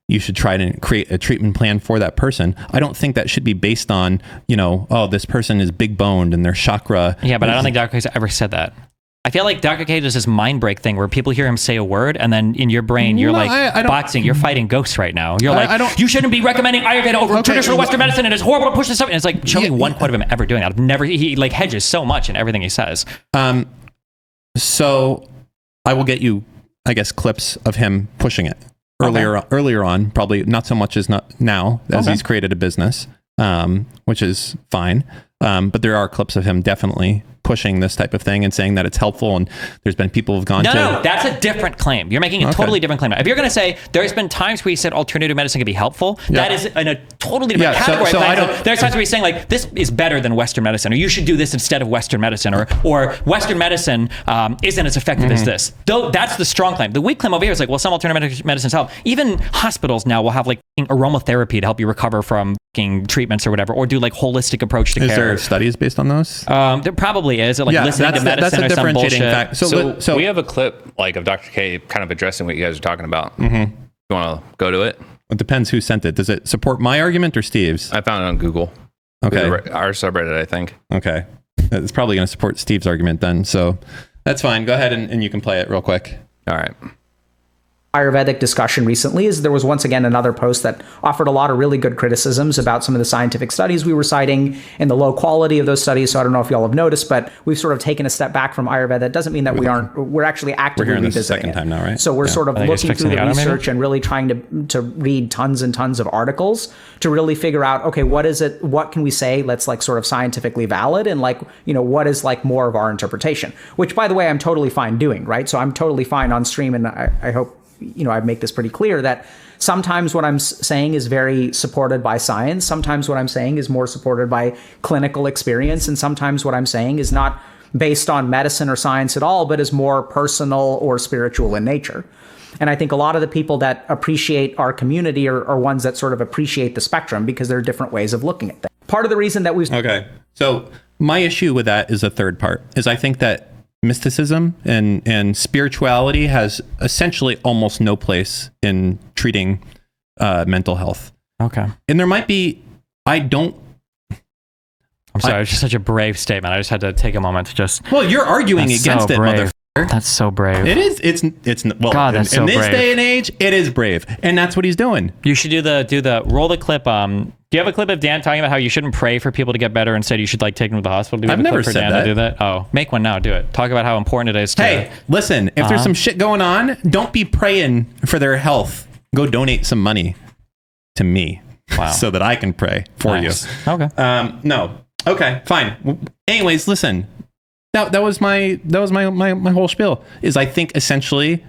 you should try to create a treatment plan for that person. I don't think that should be based on, this person is big boned and their chakra. Yeah, but I don't think Dr. K's ever said that. I feel like Dr. K does this mind break thing where people hear him say a word, and then in your brain, you're boxing, you're fighting ghosts right now. You're you shouldn't be recommending Ayurveda over traditional Western medicine, and it's horrible to push this up. And it's like, show me one quote of him ever doing that. He like hedges so much in everything he says. So I will get you, I guess, clips of him pushing it earlier on, probably not so much as not now, as he's created a business, which is fine. But there are clips of him definitely pushing this type of thing and saying that it's helpful, and there's been people who've gone No, that's a different claim. You're making a totally different claim. If you're going to say there's been times where you said alternative medicine can be helpful, that is in a totally different category. There's times where he's saying like this is better than Western medicine, or you should do this instead of Western medicine, or Western medicine isn't as effective as this. Though that's the strong claim. The weak claim over here is like, well, some alternative medicines help. Even hospitals now will have like aromatherapy to help you recover from treatments or whatever, or do like holistic approach to care. Is there studies based on those? There probably is. Like listening to medicine or some bullshit. Fact. So we have a clip like of Dr. K kind of addressing what you guys are talking about. You want to go to it? It depends who sent it. Does it support my argument or Steve's? I found it on Google. Okay. Our subreddit, I think. Okay. It's probably going to support Steve's argument then. So that's fine. Go ahead and you can play it real quick. All right. Ayurvedic discussion recently is there was once again another post that offered a lot of really good criticisms about some of the scientific studies we were citing and the low quality of those studies. So I don't know if y'all have noticed, but we've sort of taken a step back from Ayurveda. It doesn't mean that we're actually actively revisiting this the second time now, right? So we're sort of looking through the research and really trying to read tons and tons of articles to really figure out, okay, what is it? What can we say? Let's like sort of scientifically valid, and like, what is like more of our interpretation, which by the way, I'm totally fine doing, right? So I'm totally fine on stream. And I hope, I make this pretty clear that sometimes what I'm saying is very supported by science. Sometimes what I'm saying is more supported by clinical experience. And sometimes what I'm saying is not based on medicine or science at all, but is more personal or spiritual in nature. And I think a lot of the people that appreciate our community are ones that sort of appreciate the spectrum because there are different ways of looking at things. Part of the reason that we've... Okay. So my issue with that is the third part, is I think that mysticism and spirituality has essentially almost no place in treating mental health. Okay. And there might be, I'm sorry, it's just such a brave statement. I just had to take a moment to just... Well, you're arguing against it, motherfucker. That's so brave. It is. It's well, God, that's in this brave. day and age, it is brave. And that's what he's doing. You should do the roll the clip. Do you have a clip of Dan talking about how you shouldn't pray for people to get better? Instead, you should like take them to the hospital? Do you have I've a never clip for said Dan that. to do that? Oh, make one now. Do it. Talk about how important it is to... Hey, listen, if there's some shit going on, don't be praying for their health. Go donate some money to me. Wow. So that I can pray for you. Okay. No. Okay, fine. Anyways, listen. That was my whole spiel. Is I think essentially,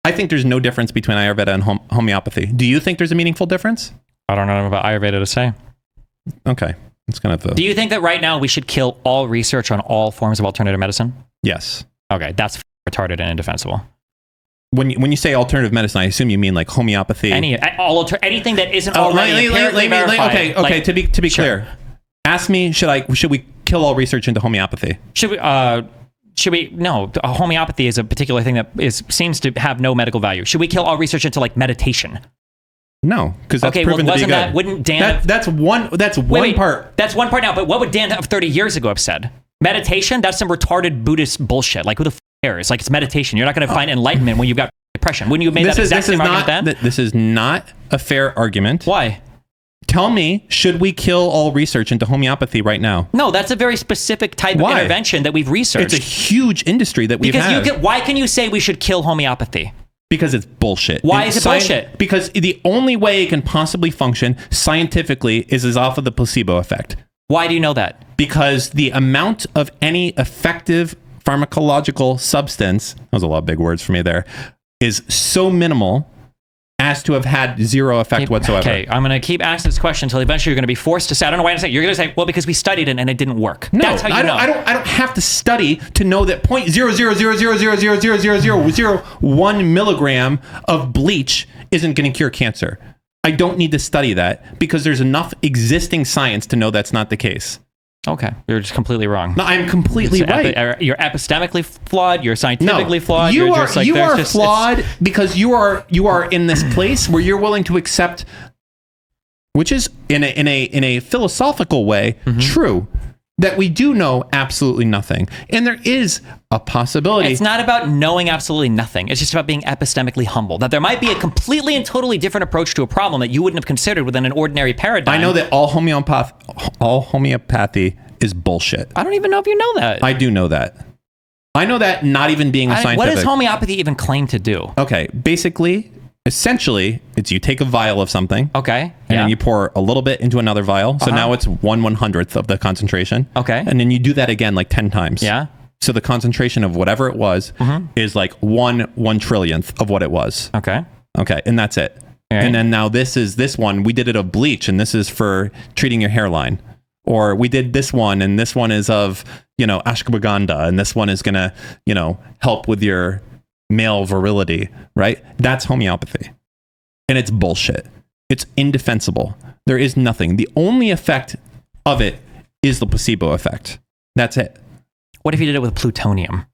there's no difference between Ayurveda and homeopathy. Do you think there's a meaningful difference? I don't know about Ayurveda to say. Okay, it's kind of. Do you think that right now we should kill all research on all forms of alternative medicine? Yes. Okay, that's retarded and indefensible. When you say alternative medicine, I assume you mean like homeopathy. Anything that isn't already empirically verified. Okay. To be clear, ask me. Should we kill all research into homeopathy? Should we? No, homeopathy is a particular thing that seems to have no medical value. Should we kill all research into like meditation? No, because that's proven to be good. Wouldn't Dan? That's one part. That's one part now. But what would Dan of 30 years ago have said? Meditation? That's some retarded Buddhist bullshit. Like who the f cares? Like it's meditation. You're not going to find enlightenment when you've got depression. Wouldn't you have made that exact same argument then? This is not a fair argument. Why? Tell me, should we kill all research into homeopathy right now? No, that's a very specific type of intervention that we've researched. It's a huge industry that we've had. Why can you say we should kill homeopathy? Because it's bullshit. Why is it bullshit? Because the only way it can possibly function scientifically is off of the placebo effect. Why do you know that? Because the amount of any effective pharmacological substance, that was a lot of big words for me there, is so minimal as to have had zero effect whatsoever. Okay, I'm going to keep asking this question until eventually you're going to be forced to say, I don't know why I'm saying, you're going to say, well, because we studied it and it didn't work. No, that's how you know. I don't have to study to know that 0.000000001 milligram of bleach isn't going to cure cancer. I don't need to study that because there's enough existing science to know that's not the case. Okay, you're just completely wrong. No, I'm completely right. You're epistemically flawed. You're scientifically flawed. You are flawed because you are in this place where you're willing to accept, which is in a philosophical way true, that we do know absolutely nothing, and there is a possibility. It's not about knowing absolutely nothing. It's just about being epistemically humble. That there might be a completely and totally different approach to a problem that you wouldn't have considered within an ordinary paradigm. I know that all homeopathy is bullshit. I don't even know if you know that. I do know that. I know that not even being a scientific. What does homeopathy even claim to do? Okay, essentially, it's you take a vial of something. Okay. And then you pour a little bit into another vial. So now it's 1/100th of the concentration. Okay. And then you do that again like 10 times. Yeah. So the concentration of whatever it was is like 1/1 trillionth of what it was. Okay. Okay. And that's it. Right. And then now this one, we did it of bleach, and this is for treating your hairline. Or we did this one, and this one is of, ashwagandha, and this one is going to, help with your male virility, right? That's homeopathy. And it's bullshit. It's indefensible. There is nothing. The only effect of it is the placebo effect. That's it. What if you did it with plutonium?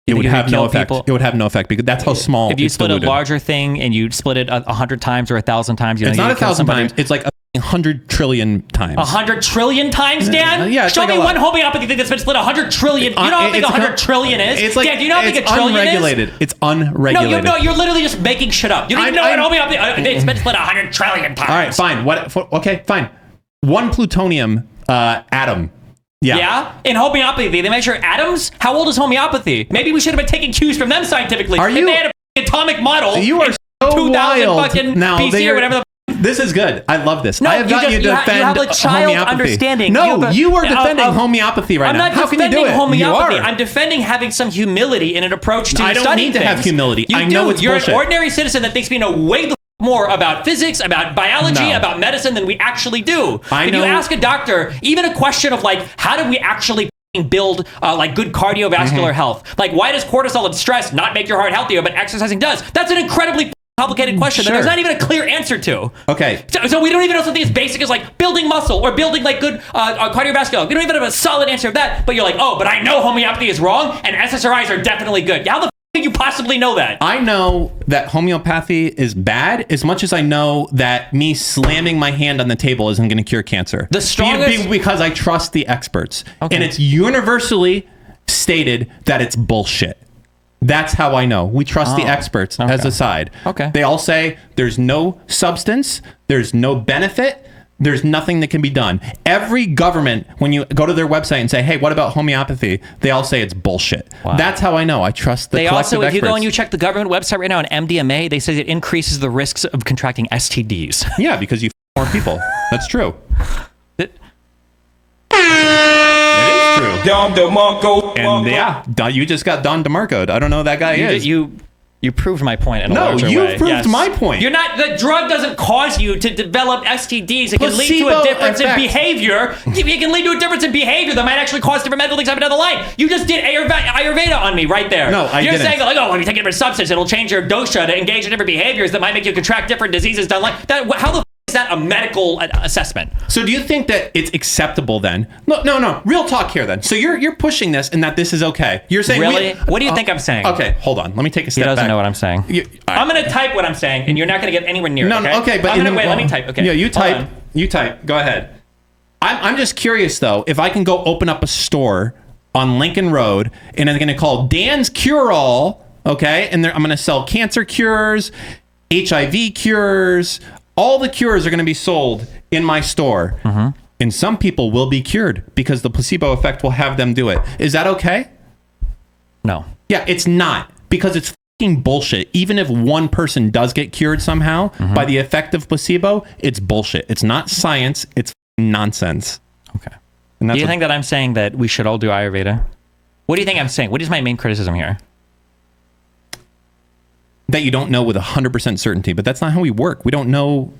It would have no effect. It would have no effect because that's how small. If you split a larger thing and you split it 100 times or 1,000 times, it's not 1,000 times. It's like 100 trillion times. 100 trillion times, Dan? Yeah. Show me one homeopathy thing that's been split 100 trillion. You know how big 100 trillion is? It's like, Dan, do you know how big a trillion unregulated. It's unregulated. No, you're literally just making shit up. You don't even know what homeopathy. It's been split 100 trillion times. All right, fine. Okay, fine. One plutonium atom. Yeah. In homeopathy, they measure atoms. How old is homeopathy? Maybe we should have been taking cues from them scientifically. They had an atomic model. You are so wild now. BC or whatever. This is good. I love this. No, I have got you to defend you have a child homeopathy. Understanding. No, you are defending homeopathy right now. How can you do it? Homeopathy. You are. I'm defending having some humility in an approach to studying things. I don't need to have humility. I know it's bullshit. You're an ordinary citizen that thinks we know way more about physics, about biology, about medicine than we actually do. If you ask a doctor, even a question of like, how do we actually build like good cardiovascular health? Like, why does cortisol and stress not make your heart healthier, but exercising does? That's an incredibly complicated question that there's not even a clear answer to. Okay. So we don't even know something as basic as like building muscle or building like good cardiovascular. We don't even have a solid answer of that. But you're like, oh, but I know homeopathy is wrong and SSRIs are definitely good. How the can you possibly know that? I know that homeopathy is bad as much as I know that me slamming my hand on the table isn't going to cure cancer. The strongest... Because I trust the experts. Okay. And it's universally stated that it's bullshit. That's how I know. We trust the experts as a side. Okay. They all say there's no substance, there's no benefit, there's nothing that can be done. Every government, when you go to their website and say, hey, what about homeopathy? They all say it's bullshit. Wow. That's how I know. I trust the collective experts. If you go and you check the government website right now on MDMA, they say it increases the risks of contracting STDs. Yeah, because you more people. That's true. It is true. Don DeMarco. And yeah, you just got Don DeMarco. I don't know who that guy is. You proved my point in a larger way. No, you proved my point. You're not. The drug doesn't cause you to develop STDs. It can lead to a difference in behavior. It can lead to a difference in behavior that might actually cause different medical things down the line. You just did Ayurveda on me right there. No, I didn't. You're saying like, oh, when you take a different substance, it'll change your dosha to engage in different behaviors that might make you contract different diseases down the line. How the is that a medical assessment? So do you think that it's acceptable then? No. Real talk here then. So you're pushing this and that this is okay. You're saying really? What do you think I'm saying? Okay, hold on. Let me take a step back. He doesn't know what I'm saying. I'm going to type what I'm saying, and you're not going to get anywhere near it. Okay, but let me type. Okay. Yeah, you type. You type. Go ahead. I'm just curious though. If I can go open up a store on Lincoln Road and I'm going to call Dan's Cure All, okay, and I'm going to sell cancer cures, HIV cures. All the cures are going to be sold in my store. Mm-hmm. And some people will be cured because the placebo effect will have them do it. Is that okay? No. Yeah, it's not, because it's fucking bullshit. Even if one person does get cured somehow by the effect of placebo, it's bullshit. It's not science. It's nonsense. Okay. And do you think that I'm saying that we should all do Ayurveda? What do you think I'm saying? What is my main criticism here? That you don't know with 100% certainty, but that's not how we work. We don't know.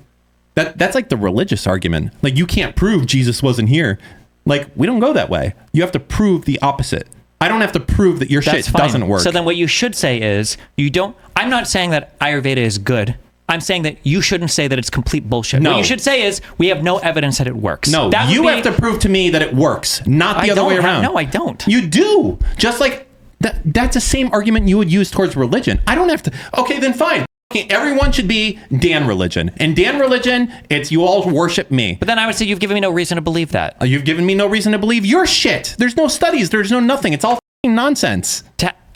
That's like the religious argument. Like, you can't prove Jesus wasn't here. Like, we don't go that way. You have to prove the opposite. I don't have to prove that your shit doesn't work. So then what you should say is, I'm not saying that Ayurveda is good. I'm saying that you shouldn't say that it's complete bullshit. No. What you should say is, we have no evidence that it works. No, you have to prove to me that it works, not the other way around. No, I don't. You do. Just like, that's the same argument you would use towards religion. I don't have to. Okay, then fine. Okay, everyone should be Dan religion. And Dan religion, it's you all worship me. But then I would say you've given me no reason to believe that. You've given me no reason to believe your shit. There's no studies. There's no nothing. It's all nonsense.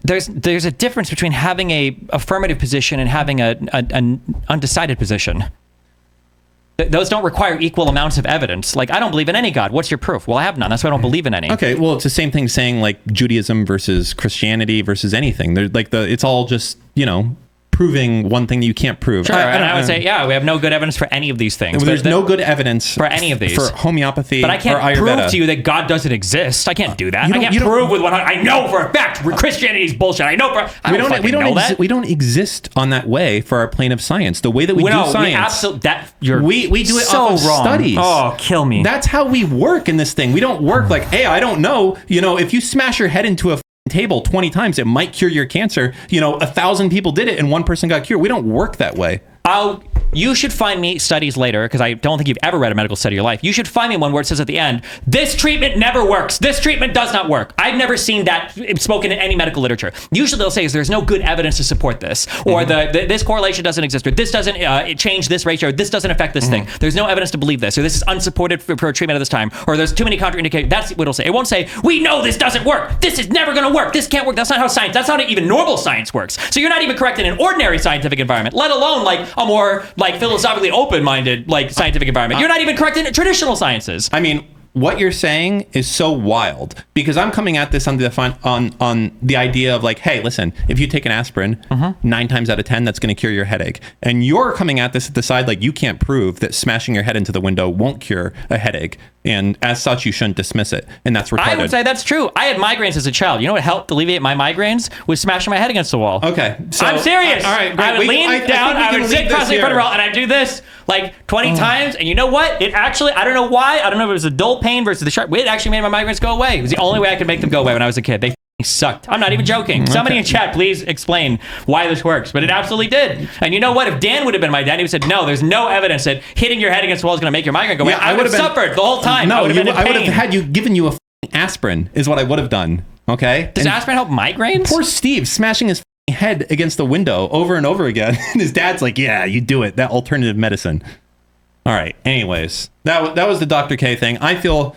There's a difference between having a affirmative position and having an undecided position. Those don't require equal amounts of evidence. Like, I don't believe in any God. What's your proof? Well, I have none. That's why I don't believe in any. Okay, well, it's the same thing saying like Judaism versus Christianity versus anything. They're like it's all just, proving one thing that you can't prove. Sure, I would say, we have no good evidence for any of these things. There's no good evidence for any of these. For homeopathy, but I can't or Ayurveda. prove to you that God doesn't exist. I can't do that. I can't prove with 100. I know for a fact Christianity is bullshit. I know for. We don't exist on that way for our plane of science. The way that we do science, we do it so off of wrong. studies. Oh, kill me. That's how we work in this thing. We don't work like, hey, I don't know. If you smash your head into a table 20 times, it might cure your cancer. 1,000 people did it and one person got cured. We don't work that way. You should find me studies later, because I don't think you've ever read a medical study in your life. You should find me one where it says at the end, this treatment never works. This treatment does not work. I've never seen that spoken in any medical literature. Usually they'll say there's no good evidence to support this, or this correlation doesn't exist, or this doesn't change this ratio, or this doesn't affect this thing. There's no evidence to believe this, or this is unsupported for treatment at this time, or there's too many contraindications. That's what it'll say. It won't say, we know this doesn't work. This is never going to work. This can't work. That's not how science, that's not even normal science works. So you're not even correct in an ordinary scientific environment, let alone like a more like philosophically open-minded like scientific environment. You're not even correct in traditional sciences. I mean, what you're saying is so wild, because I'm coming at this on the idea of like, hey, listen, if you take an aspirin 9 times out of 10, that's going to cure your headache. And you're coming at this at the side like you can't prove that smashing your head into the window won't cure a headache. And as such, you shouldn't dismiss it. And that's retarded. I would say that's true. I had migraines as a child. You know what helped alleviate my migraines? Was smashing my head against the wall. Okay. So, I'm serious. All right. Great. I would lean down, I would sit across the front row, and I'd do this like 20 times. And you know what? It actually, I don't know why. I don't know if it was a dull pain versus the sharp. It actually made my migraines go away. It was the only way I could make them go away when I was a kid. They sucked. I'm not even joking. Somebody in chat, please explain why this works. But it absolutely did. And you know what? If Dan would have been my dad, he would have said, no, there's no evidence that hitting your head against the wall is going to make your migraine go away. I would have suffered the whole time. No, I would have given you a aspirin is what I would have done. Okay? Does aspirin help migraines? Poor Steve smashing his head against the window over and over again. And his dad's like, yeah, you do it. That alternative medicine. All right. Anyways, that was the Dr. K thing. I feel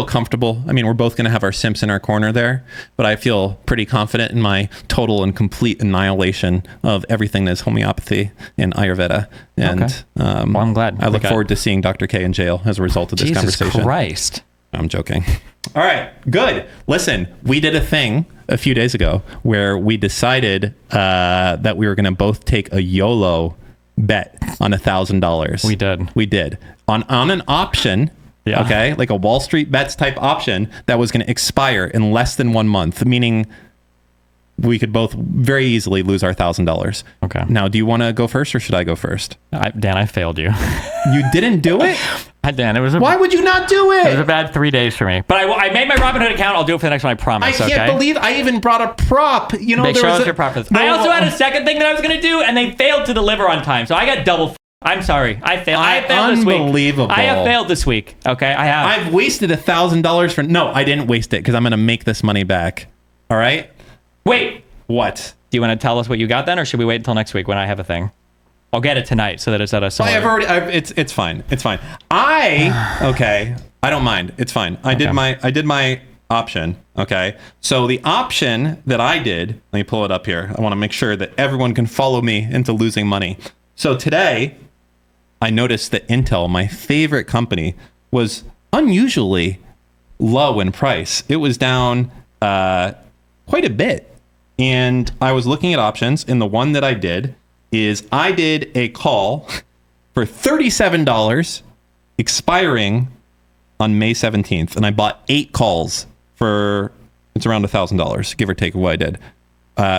comfortable. I mean, we're both going to have our simps in our corner there, but I feel pretty confident in my total and complete annihilation of everything that is homeopathy and Ayurveda. And well, I'm glad. I look forward to seeing Dr. K in jail as a result of this conversation. Jesus Christ. I'm joking. All right. Good. Listen, we did a thing a few days ago where we decided that we were going to both take a YOLO bet on $1,000. We did on an option. Yeah. Okay, like a Wall Street bets type option that was going to expire in less than 1 month, meaning we could both very easily lose our $1,000. Okay. Now, do you want to go first or should I go first? Dan, I failed you. You didn't do it? Dan, why would you not do it? It was a bad 3 days for me. But I made my Robinhood account. I'll do it for the next one, I promise. I can't believe I even brought a prop. You know, there was your prop. I also had a second thing that I was going to do, and they failed to deliver on time. So I got double. I'm sorry. I failed. I failed this week. Unbelievable. I have failed this week. Okay, I have. I've wasted $1,000 for. No, I didn't waste it because I'm going to make this money back. All right. Wait. What? Do you want to tell us what you got then, or should we wait until next week when I have a thing? I'll get it tonight so that it's at a similar... It's fine. It's fine. I don't mind. It's fine. I did my option. Okay. So the option that I did, let me pull it up here. I want to make sure that everyone can follow me into losing money. So today I noticed that Intel, my favorite company, was unusually low in price. It was down quite a bit. And I was looking at options, and the one that I did is I did a call for $37 expiring on May 17th. And I bought 8 calls for, it's around $1,000, give or take what I did.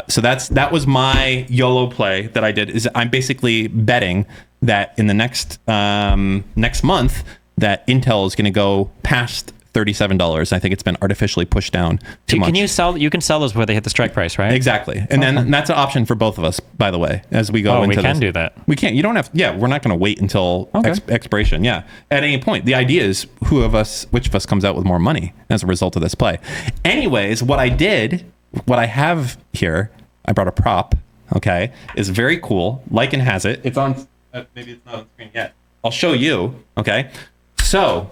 So that was my YOLO play that I did. Is I'm basically betting that in the next month that Intel is going to go past $37. I think it's been artificially pushed down too much. You can sell those where they hit the strike price, right? Exactly. And then that's an option for both of us, by the way, as we go into this. We can do that. We can't. You don't have. Yeah, we're not going to wait until expiration. Yeah. At any point. The idea is which of us comes out with more money as a result of this play. Anyways, what I have here, I brought a prop, okay, is very cool. Lycan has it. It's on, maybe it's not on screen yet. I'll show you, okay? So...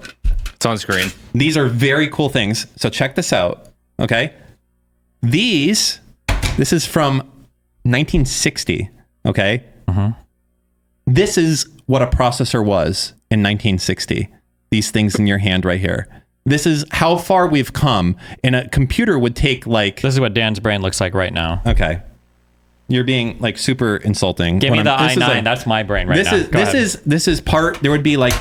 It's on screen. These are very cool things. So check this out. Okay. This is from 1960. Okay. Mm-hmm. This is what a processor was in 1960. These things in your hand right here. This is how far we've come. And a computer would take like... This is what Dan's brain looks like right now. Okay. You're being like super insulting. Give me the i9. That's my brain right now. This is part... There would be like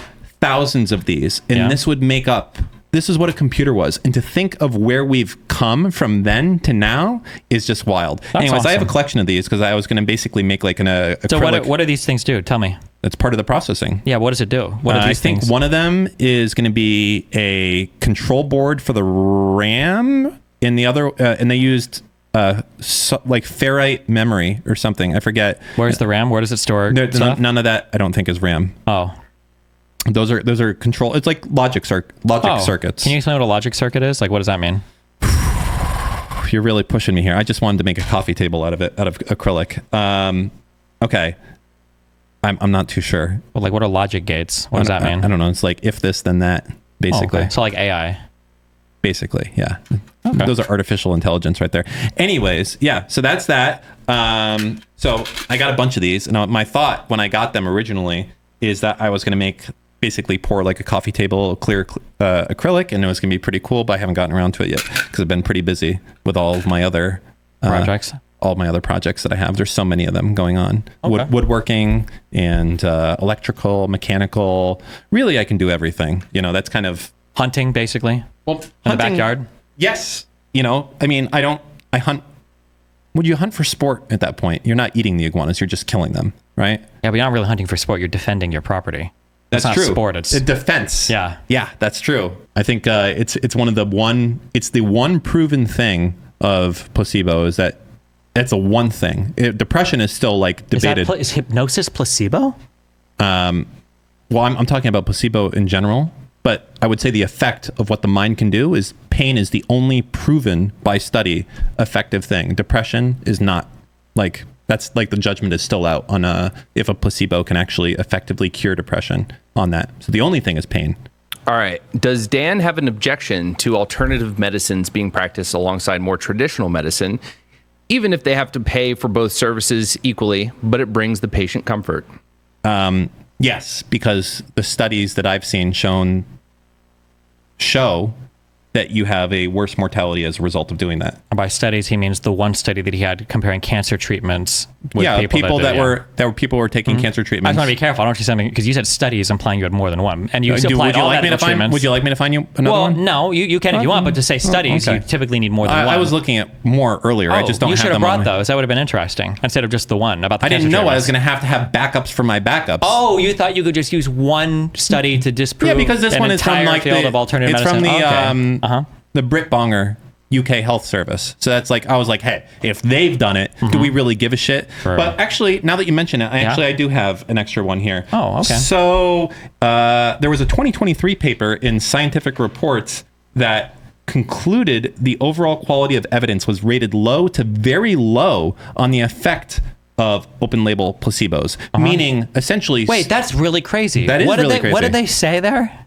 thousands of these, and this would make up... This is what a computer was. And to think of where we've come from then to now is just wild. Anyways, awesome. I have a collection of these because I was going to basically make like an acrylic. So what do these things do? Tell me. That's part of the processing. Yeah, what does it do? What are these things? I think one of them is going to be a control board for the RAM, and the other, and they used like ferrite memory or something. I forget. Where's the RAM? Where does it store? None of that I don't think is RAM. Oh. Those are control. It's like logic circuits. Can you explain what a logic circuit is? Like, what does that mean? You're really pushing me here. I just wanted to make a coffee table out of acrylic. Okay. I'm not too sure. Well, like, what are logic gates? What does that mean? I don't know. It's like if this, then that, basically. Okay. So like AI. Basically, yeah. Okay. Those are artificial intelligence right there. Anyways, yeah. So that's that. So I got a bunch of these, and my thought when I got them originally is that I was going to basically pour like a coffee table, clear acrylic, and it was going to be pretty cool, but I haven't gotten around to it yet because I've been pretty busy with all of my other projects. All my other projects that I have. There's so many of them going on. Okay. Woodworking and electrical, mechanical. Really, I can do everything. You know, that's kind of... Hunting, basically? Well, in the backyard? Yes. You know, I mean, I hunt... Would you hunt for sport at that point? You're not eating the iguanas. You're just killing them, right? Yeah, but you're not really hunting for sport. You're defending your property. That's not true. Sport. It's defense. Yeah. Yeah, that's true. I think it's the one proven thing of placebo is that it's a one thing. Depression is still like debated. Is hypnosis placebo? Well, I'm talking about placebo in general, but I would say the effect of what the mind can do is pain is the only proven by study effective thing. Depression is not. Like, that's like the judgment is still out on if a placebo can actually effectively cure depression on that. So the only thing is pain. All right. Does Dan have an objection to alternative medicines being practiced alongside more traditional medicine, even if they have to pay for both services equally, but it brings the patient comfort? Yes, because the studies that I've seen show that you have a worse mortality as a result of doing that. By studies, he means the one study that he had comparing cancer treatments with people that were taking cancer treatments. I just want to be careful. I don't see something because you said studies implying you had more than one, and you applied all medical treatments. Would you like me to find you another one? Well, no, you can if you want, but to say studies, you typically need more than one. I was looking at more earlier. I just don't have them. You should have brought those. That would have been interesting instead of just the one about the cancer treatments. I didn't know I was going to have backups for my backups. Oh, you thought you could just use one study to disprove? Yeah, because this one is from like field of alternative medicine. It's from the Brit Bonger UK Health Service. So that's like, I was like, hey, if they've done it, do we really give a shit? Right. But actually, now that you mention it, I do have an extra one here. Oh, okay. So there was a 2023 paper in Scientific Reports that concluded the overall quality of evidence was rated low to very low on the effect of open label placebos, meaning essentially... Wait, that's really crazy. That is really crazy. What did they say there?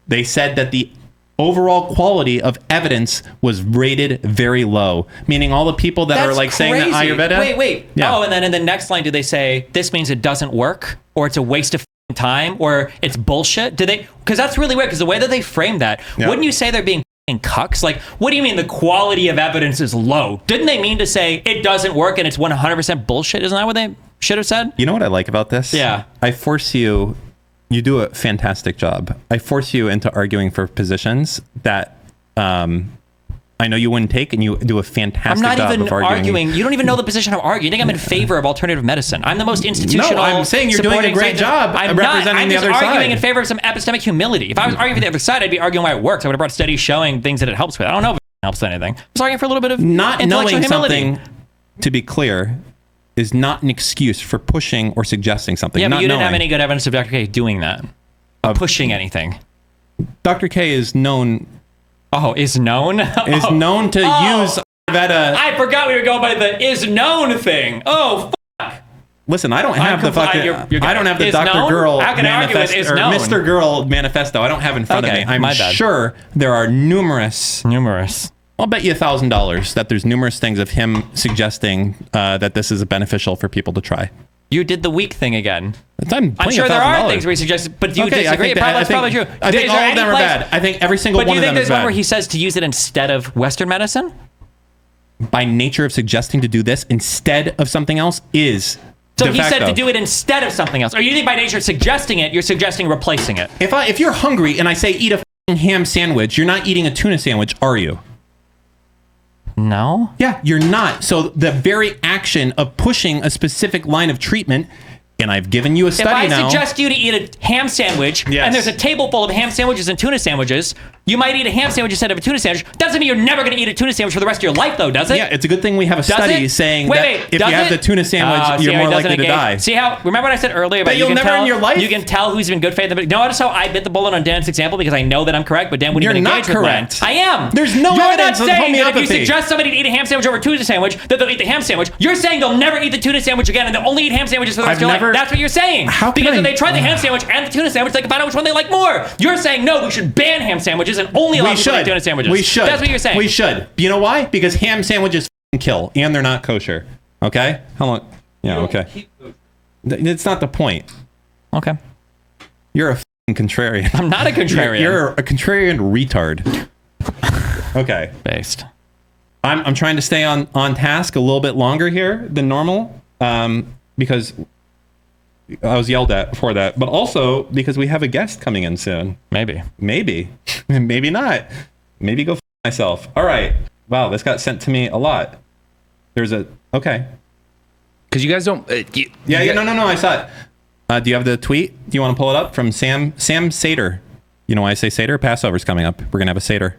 They said that the overall quality of evidence was rated very low, meaning all the people that are like saying that Ayurveda. Wait. Yeah. Oh, and then in the next line, do they say this means it doesn't work, or it's a waste of time, or it's bullshit? Do they? Because that's really weird. Because the way that they frame that, wouldn't you say they're being cucks? Like, what do you mean the quality of evidence is low? Didn't they mean to say it doesn't work and it's 100% bullshit? Isn't that what they should have said? You know what I like about this? Yeah. I force you. You do a fantastic job. I force you into arguing for positions that I know you wouldn't take, and you do a fantastic job of arguing. I'm not even arguing. You don't even know the position I'm arguing. You think I'm in favor of alternative medicine? I'm the most institutional. No, I'm saying you're doing a great job representing the other side. I'm just arguing in favor of some epistemic humility. If I was arguing for the other side, I'd be arguing why it works. I would have brought studies showing things that it helps with. I don't know if it helps with anything. I'm just arguing for a little bit of not knowing humility. Something. To be clear, is not an excuse for pushing or suggesting something. Yeah, but you didn't have any good evidence of Dr. K doing that. Pushing anything. Dr. K is known. Is known? Is known to use Ayurveda. I forgot we were going by the is known thing. Oh, fuck. Listen, I don't have the fucking. I don't have the Dr. Known? Girl How can manifesto or Mr. Girl manifesto. I don't have in front of me. I'm sure there are numerous. I'll bet you $1,000 that there's numerous things of him suggesting that this is beneficial for people to try. You did the weak thing again. I'm sure there are things where he suggests, but do you disagree? That's probably true. I think all of them are bad. I think every single one of them is bad. But do you think there's one where he says to use it instead of Western medicine? By nature of suggesting to do this instead of something else is So he said to do it instead of something else. Or you think by nature of suggesting it, you're suggesting replacing it? If you're hungry and I say eat a ham sandwich, you're not eating a tuna sandwich, are you? No. Yeah, you're not. So the very action of pushing a specific line of treatment, and I've given you a study now. If I suggest you to eat a ham sandwich, and there's a table full of ham sandwiches and tuna sandwiches, you might eat a ham sandwich instead of a tuna sandwich. Doesn't mean you're never going to eat a tuna sandwich for the rest of your life, though, does it? Yeah, it's a good thing we have a study saying that if you have the tuna sandwich, you're more likely to die. See how, remember what I said earlier about you'll never in your life? You can tell who's in good faith. Notice how I bit the bullet on Dan's example because I know that I'm correct, but Dan wouldn't even engage with that. I am. There's no evidence of homeopathy. That if you suggest somebody to eat a ham sandwich over a tuna sandwich, that they'll eat the ham sandwich. You're saying they'll never eat the tuna sandwich again and they'll only eat ham sandwiches for the rest of their life. That's what you're saying. Because if they try the ham sandwich and the tuna sandwich, they can find out which one they like more. You're saying, no, we should ban ham sandwiches and only allow people to eat tuna sandwiches. We should. That's what you're saying. We should. You know why? Because ham sandwiches kill and they're not kosher. Okay? How long? Yeah, okay. It's not the point. Okay. You're a contrarian. I'm not a contrarian. You're a contrarian retard. Okay. Based. I'm trying to stay on task a little bit longer here than normal because I was yelled at for that, but also because we have a guest coming in soon. Maybe not. Maybe go myself. All right. Wow, this got sent to me a lot. There's okay. Because you guys don't. No. I saw it. Do you have the tweet? Do you want to pull it up from Sam Seder? You know why I say Seder? Passover's coming up. We're gonna have a Seder.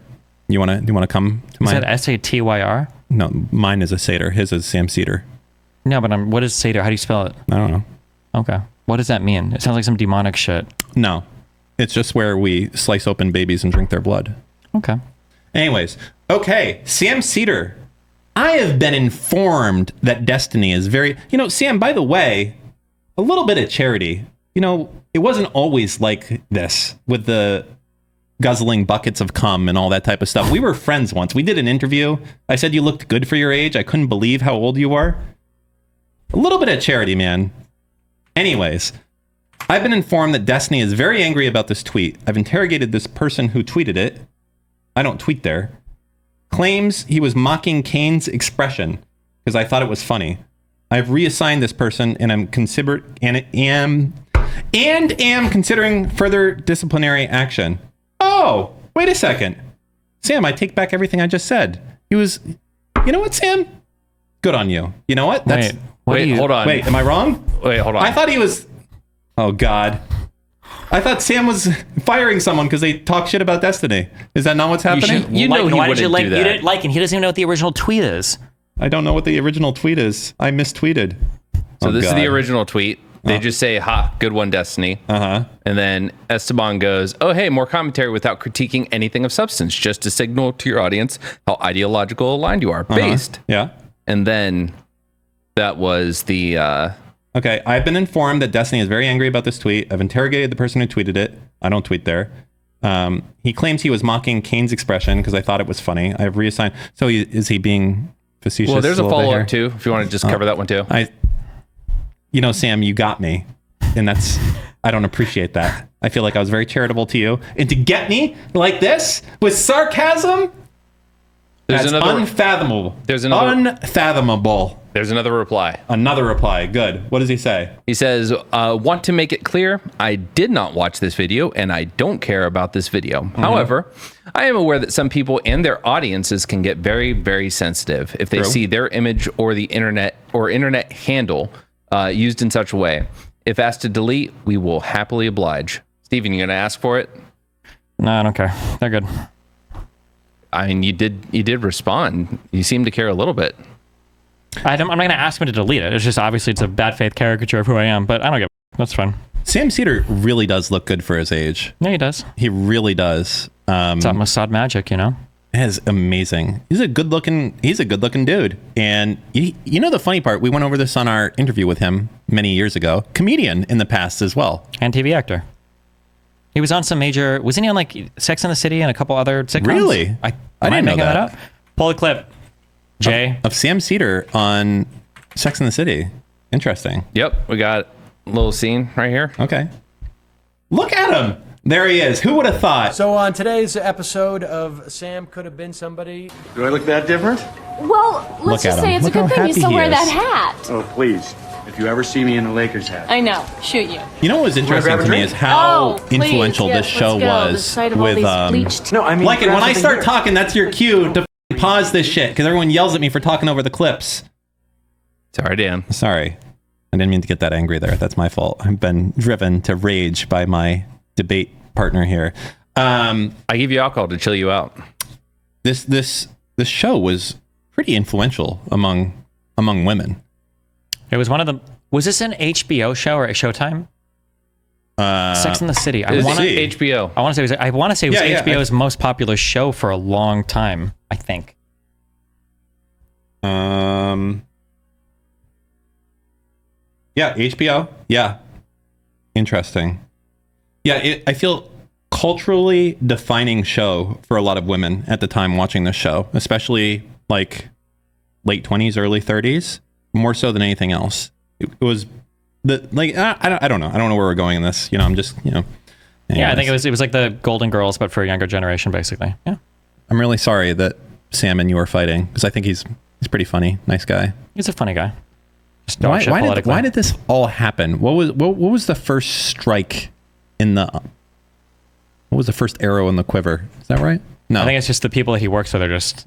You wanna come to Is mine? that Satyr? No, mine is a Seder. His is Sam Seder. No, but what is Seder? How do you spell it? I don't know. Okay. What does that mean? It sounds like some demonic shit. No, it's just where we slice open babies and drink their blood. Okay. Anyways, okay, Sam Seder. I have been informed that Destiny is very... Sam, by the way, a little bit of charity. It wasn't always like this with the guzzling buckets of cum and all that type of stuff. We were friends once. We did an interview. I said you looked good for your age. I couldn't believe how old you are. A little bit of charity, man. Anyways, I've been informed that Destiny is very angry about this tweet. I've interrogated this person who tweeted it. I don't tweet there. Claims he was mocking Kane's expression because I thought it was funny. I've reassigned this person and am considering further disciplinary action. Oh, wait a second. Sam, I take back everything I just said. He was... You know what, Sam? Good on you. You know what? Hold on. Wait, am I wrong? Wait, hold on. I thought he was... Oh, God. I thought Sam was firing someone because they talk shit about Destiny. Is that not what's happening? Why did you do that? You didn't like him. He doesn't even know what the original tweet is. I don't know what the original tweet is. I mistweeted. So this is the original tweet. They just say, ha, good one, Destiny. Uh-huh. And then Esteban goes, oh, hey, more commentary without critiquing anything of substance, just to signal to your audience how ideological aligned you are. Based. Yeah. And then that was the... Okay, I've been informed that Destiny is very angry about this tweet. I've interrogated the person who tweeted it. I don't tweet there. He claims he was mocking Kane's expression because I thought it was funny. I have reassigned. So is he being facetious? Well, there's a follow-up too, if you want to just cover that one too. Sam, you got me. And I don't appreciate that. I feel like I was very charitable to you. And to get me like this with sarcasm, that's unfathomable. Unfathomable. There's another reply. Another reply. Good. What does he say? He says, want to make it clear, I did not watch this video and I don't care about this video. However, I am aware that some people and their audiences can get very, very sensitive if they see their image or the internet handle used in such a way. If asked to delete, we will happily oblige. Steven, you going to ask for it? No, I don't care. They're good. I mean, you did respond. You seem to care a little bit. I'm not going to ask him to delete it. It's just obviously it's a bad faith caricature of who I am, but I don't give a... That's fine. Sam Seder really does look good for his age. Yeah, he does. He really does. It's that Mossad magic, It is amazing. He's a good looking dude. And the funny part, we went over this on our interview with him many years ago. Comedian in the past as well. And TV actor. He was on some major... Wasn't he on like Sex and the City and a couple other sitcoms? Really? I didn't know that up? Pull a clip. Jay. Of Sam Seder on Sex and the City. Interesting. Yep. We got a little scene right here. Okay. Look at him. There he is. Who would have thought? So on today's episode of Sam Could Have Been Somebody... Do I look that different? Well, let's just say it's a good thing you still wear that hat. Oh, please. If you ever see me in a Lakers hat. I know. Shoot you. You know what was interesting to me is how influential this show was with... No, I mean... Like, when I start talking, that's your cue to pause this shit, because everyone yells at me for talking over the clips. Sorry, Dan. Sorry. I didn't mean to get that angry there. That's my fault. I've been driven to rage by my debate partner here. I give you alcohol to chill you out. This show was pretty influential among women. It was one of the... Was this an HBO show or a Showtime? Sex and the City. HBO. I want to say it was HBO's most popular show for a long time, I think. Yeah, HBO. Yeah. Interesting. Yeah, I feel culturally defining show for a lot of women at the time watching this show, especially like late 20s, early 30s, more so than anything else. It was I don't know. I don't know where we're going in this. I'm just, Yeah, I think it was like the Golden Girls, but for a younger generation, basically. Yeah. I'm really sorry that Sam and you are fighting, because I think he's pretty funny. Nice guy. He's a funny guy. Just why did this all happen? What was the first strike what was the first arrow in the quiver? Is that right? No. I think it's just the people that he works with are just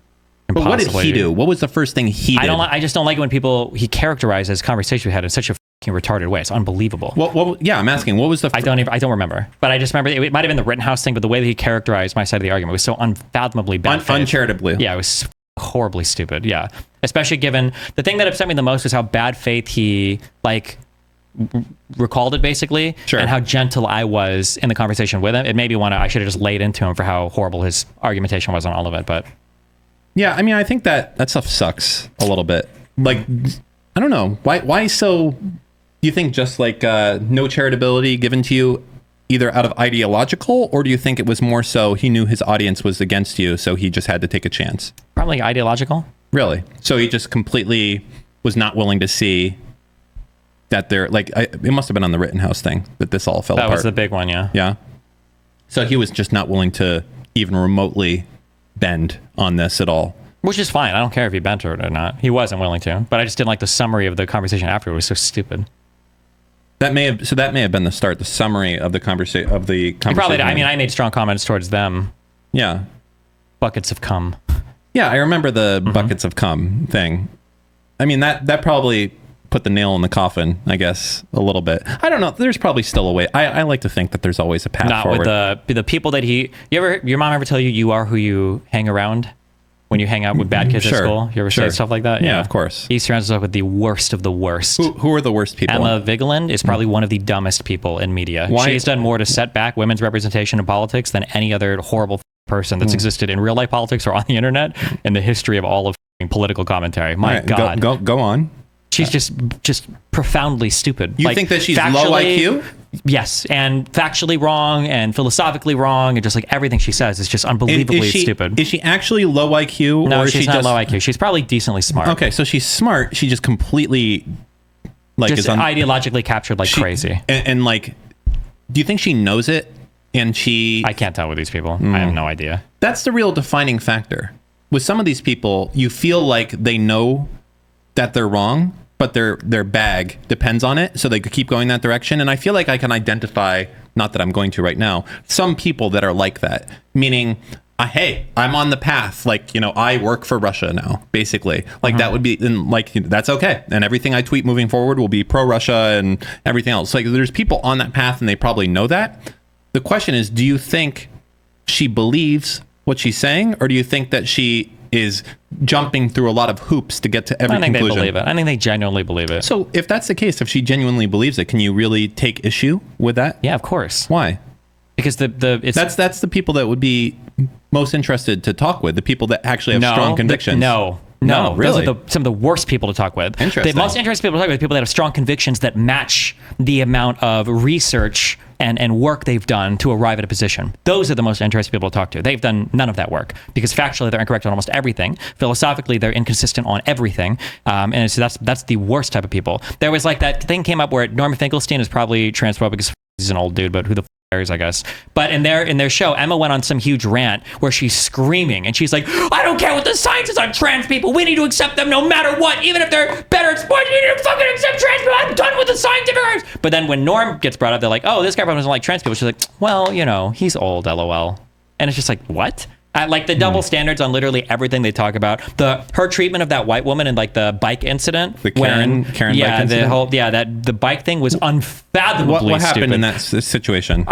But what did he do? What was the first thing he did? I just don't like it when he characterizes conversation we had in such a retarded way. It's unbelievable. Well, yeah, I'm asking, what was the... I don't remember. But I just remember, it might have been the Rittenhouse thing, but the way that he characterized my side of the argument was so unfathomably bad. Uncharitably. Yeah, it was horribly stupid. Yeah. Especially given... The thing that upset me the most was how bad faith he, recalled it, basically. Sure. And how gentle I was in the conversation with him. It made me want to... I should have just laid into him for how horrible his argumentation was on all of it, but... Yeah, I mean, I think that stuff sucks a little bit. Like, I don't know. Why so... Do you think just no charitability given to you either out of ideological, or do you think it was more so he knew his audience was against you, so he just had to take a chance? Probably ideological. Really? So he just completely was not willing to see that there, it must have been on the Rittenhouse thing that this all fell apart. That was the big one, yeah. Yeah. So he was just not willing to even remotely bend on this at all. Which is fine. I don't care if he bent it or not. He wasn't willing to, but I just didn't like the summary of the conversation after. It was so stupid. That may have been the start, the summary of the conversation. Probably. I mean, I made strong comments towards them. Yeah. Buckets of cum. Yeah, I remember the buckets of cum thing. I mean, that probably put the nail in the coffin, I guess, a little bit. I don't know. There's probably still a way. I like to think that there's always a path forward. Not with the people that your mom ever tell you are who you hang around? When you hang out with bad kids at school, you ever say stuff like that? Yeah, of course. He surrounds himself with the worst of the worst. Who are the worst people? Emma Vigeland is probably one of the dumbest people in media. Why? She's done more to set back women's representation in politics than any other horrible person that's existed in real life politics or on the internet in the history of all of political commentary. My God. Go on. She's just profoundly stupid. You think that she's low IQ? Yes, and factually wrong and philosophically wrong, and just everything she says is just unbelievably stupid. Is she actually low IQ? No, or she's not low IQ. She's probably decently smart. Okay, so she's smart. She just completely is ideologically captured crazy. And do you think she knows it? And I can't tell with these people. I have no idea. That's the real defining factor. With some of these people, you feel like they know that they're wrong, but their bag depends on it, so they could keep going that direction. And I feel like I can identify, not that I'm going to right now, some people that are like that, meaning, hey, I'm on the path. I work for Russia now, basically. That would be, and that's okay. And everything I tweet moving forward will be pro-Russia and everything else. There's people on that path, and they probably know that. The question is, do you think she believes what she's saying, or do you think that she is jumping through a lot of hoops to get to every conclusion? I think they believe it. I think they genuinely believe it. So if that's the case, if she genuinely believes it, can you really take issue with that? Yeah, of course. Why? Because that's the people that would be most interested to talk with, the people that actually have strong convictions. No, really? Those are some of the worst people to talk with. Interesting. The most interesting people to talk with are people that have strong convictions that match the amount of research and work they've done to arrive at a position. Those are the most interesting people to talk to. They've done none of that work because factually they're incorrect on almost everything. Philosophically, they're inconsistent on everything. And so that's the worst type of people. There was that thing came up where Norman Finkelstein is probably transphobic because he's an old dude, but who the cares, I guess. But in their show, Emma went on some huge rant where she's screaming and she's like, I don't care what the science is on trans people. We need to accept them no matter what. Even if they're better at sports, we need to fucking accept trans people. I'm done with the scientific arguments. But then when Norm gets brought up, they're like, oh, this guy probably doesn't like trans people. She's like, well, he's old, LOL. And it's just what? The double standards on literally everything they talk about. Her treatment of that white woman in the bike incident. The Karen bike incident? The bike thing was unfathomably what happened stupid. in that situation?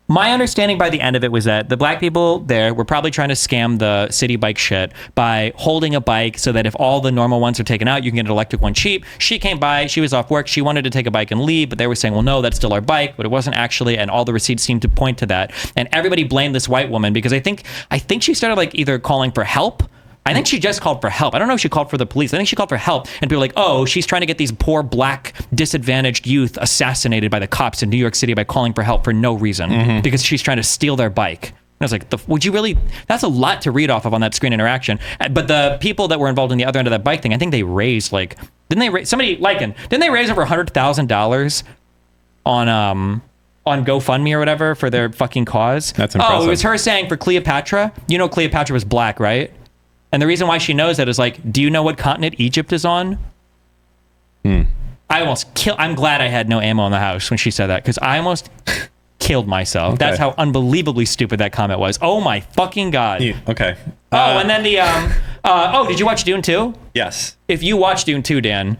My understanding by the end of it was that the black people there were probably trying to scam the city bike shit by holding a bike so that if all the normal ones are taken out, you can get an electric one cheap. She came by, she was off work, she wanted to take a bike and leave, but they were saying, well, no, that's still our bike, but it wasn't actually, and all the receipts seemed to point to that. And everybody blamed this white woman because I think she started either calling for help. I think she just called for help. I don't know if she called for the police. I think she called for help. And people were like, oh, she's trying to get these poor black disadvantaged youth assassinated by the cops in New York City by calling for help for no reason because she's trying to steal their bike. And I was like, would you really? That's a lot to read off of on that screen interaction. But the people that were involved in the other end of that bike thing, I think they raised didn't they raise over $100,000 on GoFundMe or whatever for their fucking cause? That's impressive. Oh, it was her saying for Cleopatra. Cleopatra was black, right? And the reason why she knows that is do you know what continent Egypt is on? I almost I'm glad I had no ammo in the house when she said that because I almost killed myself. Okay. That's how unbelievably stupid that comment was. Oh my fucking God. Okay. And then the, did you watch Dune 2? Yes. If you watch Dune 2, Dan,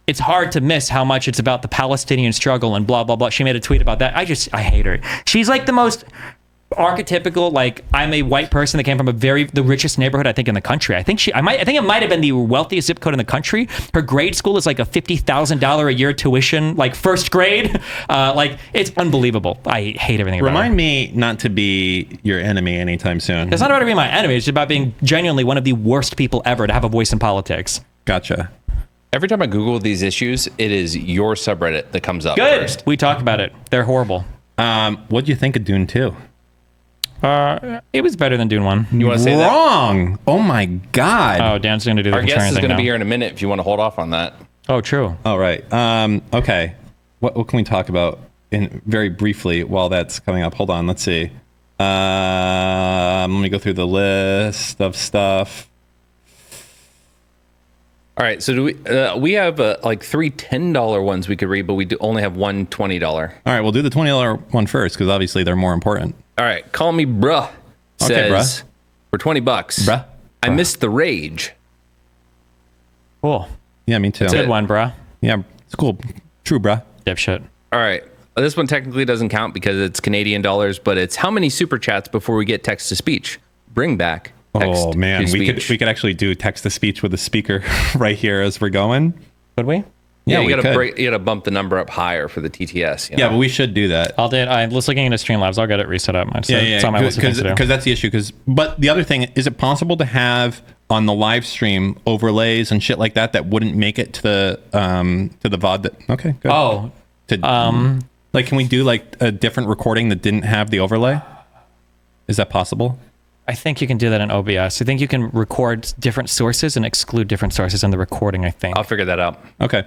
it's hard to miss how much it's about the Palestinian struggle and blah, blah, blah. She made a tweet about that. I hate her. She's like the most archetypical, like, I'm a white person that came from the richest neighborhood, I think, in the country. I think it might have been the wealthiest zip code in the country. Her grade school is like a $50,000 a year tuition, like first grade. Like, it's unbelievable. I hate everything about Remind her. me not to be your enemy anytime soon. It's not about being my enemy. It's about being genuinely one of the worst people ever to have a voice in politics. Gotcha. Every time I Google these issues, it is your subreddit that comes up first. We talk about it. They're horrible. What'd you think of Dune 2? It was better than Dune 1. You want to say that? Wrong. Oh my God. Oh, Dan's going to do the Our guest is going to now. be here in a minute if you want to hold off on that. Oh, true. All right. Okay. What can we talk about very briefly while that's coming up? Hold on. Let's see. Let me go through the list of stuff. All right. So we have like three $10 ones we could read, but we only have one $20. All right. We'll do the $20 one first because obviously they're more important. All right. Call me bruh. Says, okay, bruh. For $20. Bruh. I missed the rage. Cool. Yeah, me too. It's a good one, bruh. Yeah, it's cool. True, bruh. Dipshit. All right. This one technically doesn't count because it's Canadian dollars, but it's how many super chats before we get text to speech? Bring back text Oh man, to we speech. could actually do text to speech with a speaker right here as we're going. Could we? Yeah, we you could. gotta bump the number up higher for the TTS. You know? Yeah, but we should do that. I'll do it. I was looking into Streamlabs. I'll get it reset up. It's on my list of things to do. Because that's the issue. But the other thing, is it possible to have on the live stream overlays and shit like that wouldn't make it to the VOD? Okay, good. Oh, like, can we do like a different recording that didn't have the overlay? Is that possible? I think you can do that in OBS. I think you can record different sources and exclude different sources in the recording, I think. I'll figure that out. Okay.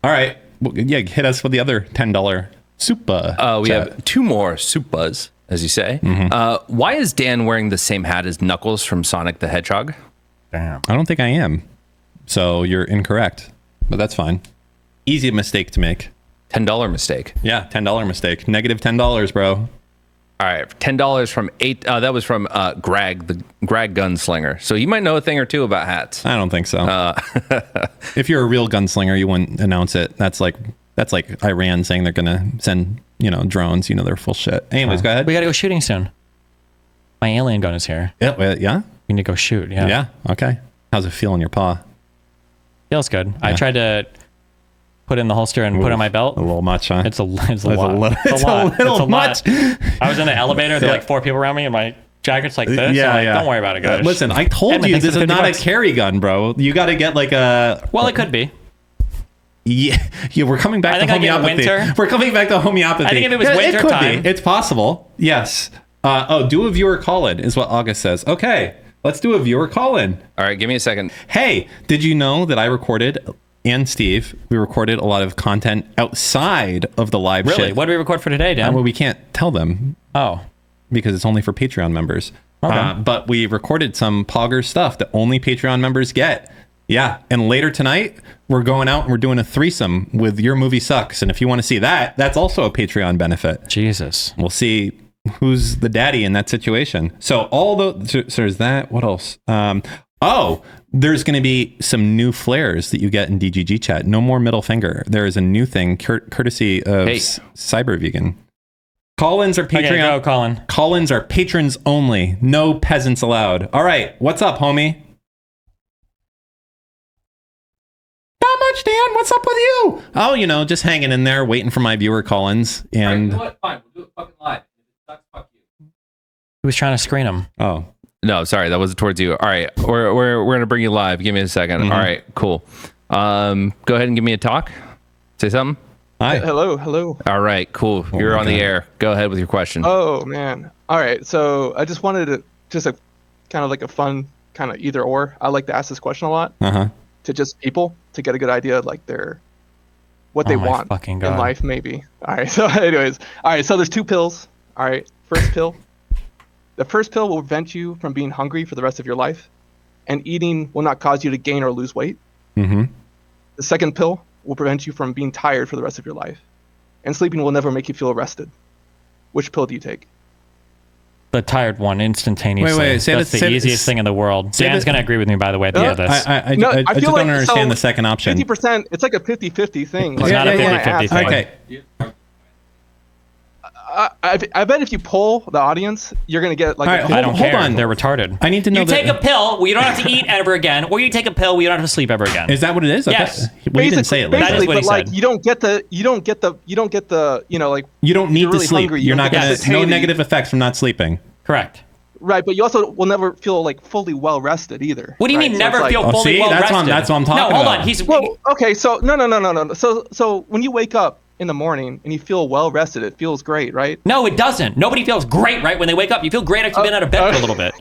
All right. Well, yeah, hit us with the other $10 super. We have two more supas, as you say. Mm-hmm. Why is Dan wearing the same hat as Knuckles from Sonic the Hedgehog? Damn. I don't think I am. So you're incorrect, but that's fine. Easy mistake to make. $10 mistake. Yeah, $10 mistake. Negative $10, bro. All right, $10 from that was from Greg, the Greg Gunslinger. So you might know a thing or two about hats. I don't think so. If you're a real gunslinger, you wouldn't announce it. That's like Iran saying they're gonna send drones. They're full shit. Anyways, go ahead. We gotta go shooting soon. My alien gun is here. Yeah. We need to go shoot. Yeah. Yeah. Okay. How's it feel in your paw? Feels good. Yeah. I tried to put it in the holster and put it on my belt. A little much, huh? It's a lot. It's a little much. I was in the elevator. There were like 4 people around me, and my jacket's like this. Yeah, Don't worry about it, guys. Listen, I told you this is not a carry gun, bro. You got to get like a. Well, it could be. Yeah, we're coming back to homeopathy. We're coming back to homeopathy. I think if it was winter time, it's possible. Yes. Do a viewer call-in is what August says. Okay, let's do a viewer call-in. All right, give me a second. Hey, did you know that I recorded? And Steve, we recorded a lot of content outside of the live shit. Really? What did we record for today, Dan? Well, we can't tell them. Oh. Because it's only for Patreon members. Okay. But we recorded some Poggers stuff that only Patreon members get. Yeah. And later tonight, we're going out and we're doing a threesome with Your Movie Sucks. And if you want to see that, that's also a Patreon benefit. Jesus. We'll see who's the daddy in that situation. So so there's that. What else? There's going to be some new flares that you get in DGG chat. No more middle finger. There is a new thing courtesy of Cyber Vegan. Call-ins are Patreon. Okay, go, Colin. Call-ins are patrons only. No peasants allowed. All right. What's up, homie? Not much, Dan. What's up with you? Oh, just hanging in there, waiting for my viewer call-ins. And All right, you know what? Fine. We'll do it fucking live. If it sucks, fuck you. He was trying to screen him. Oh. No, sorry, that was towards you. All right, we're gonna bring you live. Give me a second. Mm-hmm. All right, cool. Go ahead and give me a talk. Say something. Hi. Hello. All right, cool. You're on the air. Go ahead with your question. Oh man. All right. So I just wanted to kind of like a fun kind of either or. I like to ask this question a lot to just people to get a good idea of like what they want in life maybe. All right. So anyways, all right. So there's 2 pills. All right. First pill. The first pill will prevent you from being hungry for the rest of your life, and eating will not cause you to gain or lose weight. Mm-hmm. The second pill will prevent you from being tired for the rest of your life, and sleeping will never make you feel rested. Which pill do you take? The tired one instantaneously. Wait. That's the easiest thing in the world. Dan's going to agree with me, by the way, at the end of this. I just don't understand the second option. 50%, it's like a 50-50 thing. It's not a 50-50 thing. Okay. I bet if you poll the audience, you're going to get like... I don't care. They're retarded. I need to know You take a pill where you don't have to eat ever again, or you take a pill where you don't have to sleep ever again. Is that what it is? Yes. Well, you didn't say it like that. That is what he said. Like, you don't get the, you don't get the, like... You don't need to sleep. Hungry, You're not going to... No negative effects from not sleeping. Correct. Right, but you also will never feel like fully well rested either. What do you mean never feel fully well rested? That's what I'm talking about. No, hold on. Okay, so no. So when you wake up in the morning and you feel well rested, it feels great, right? No, it doesn't. Nobody feels great, right? When they wake up, you feel great after you've been out of bed for a little bit.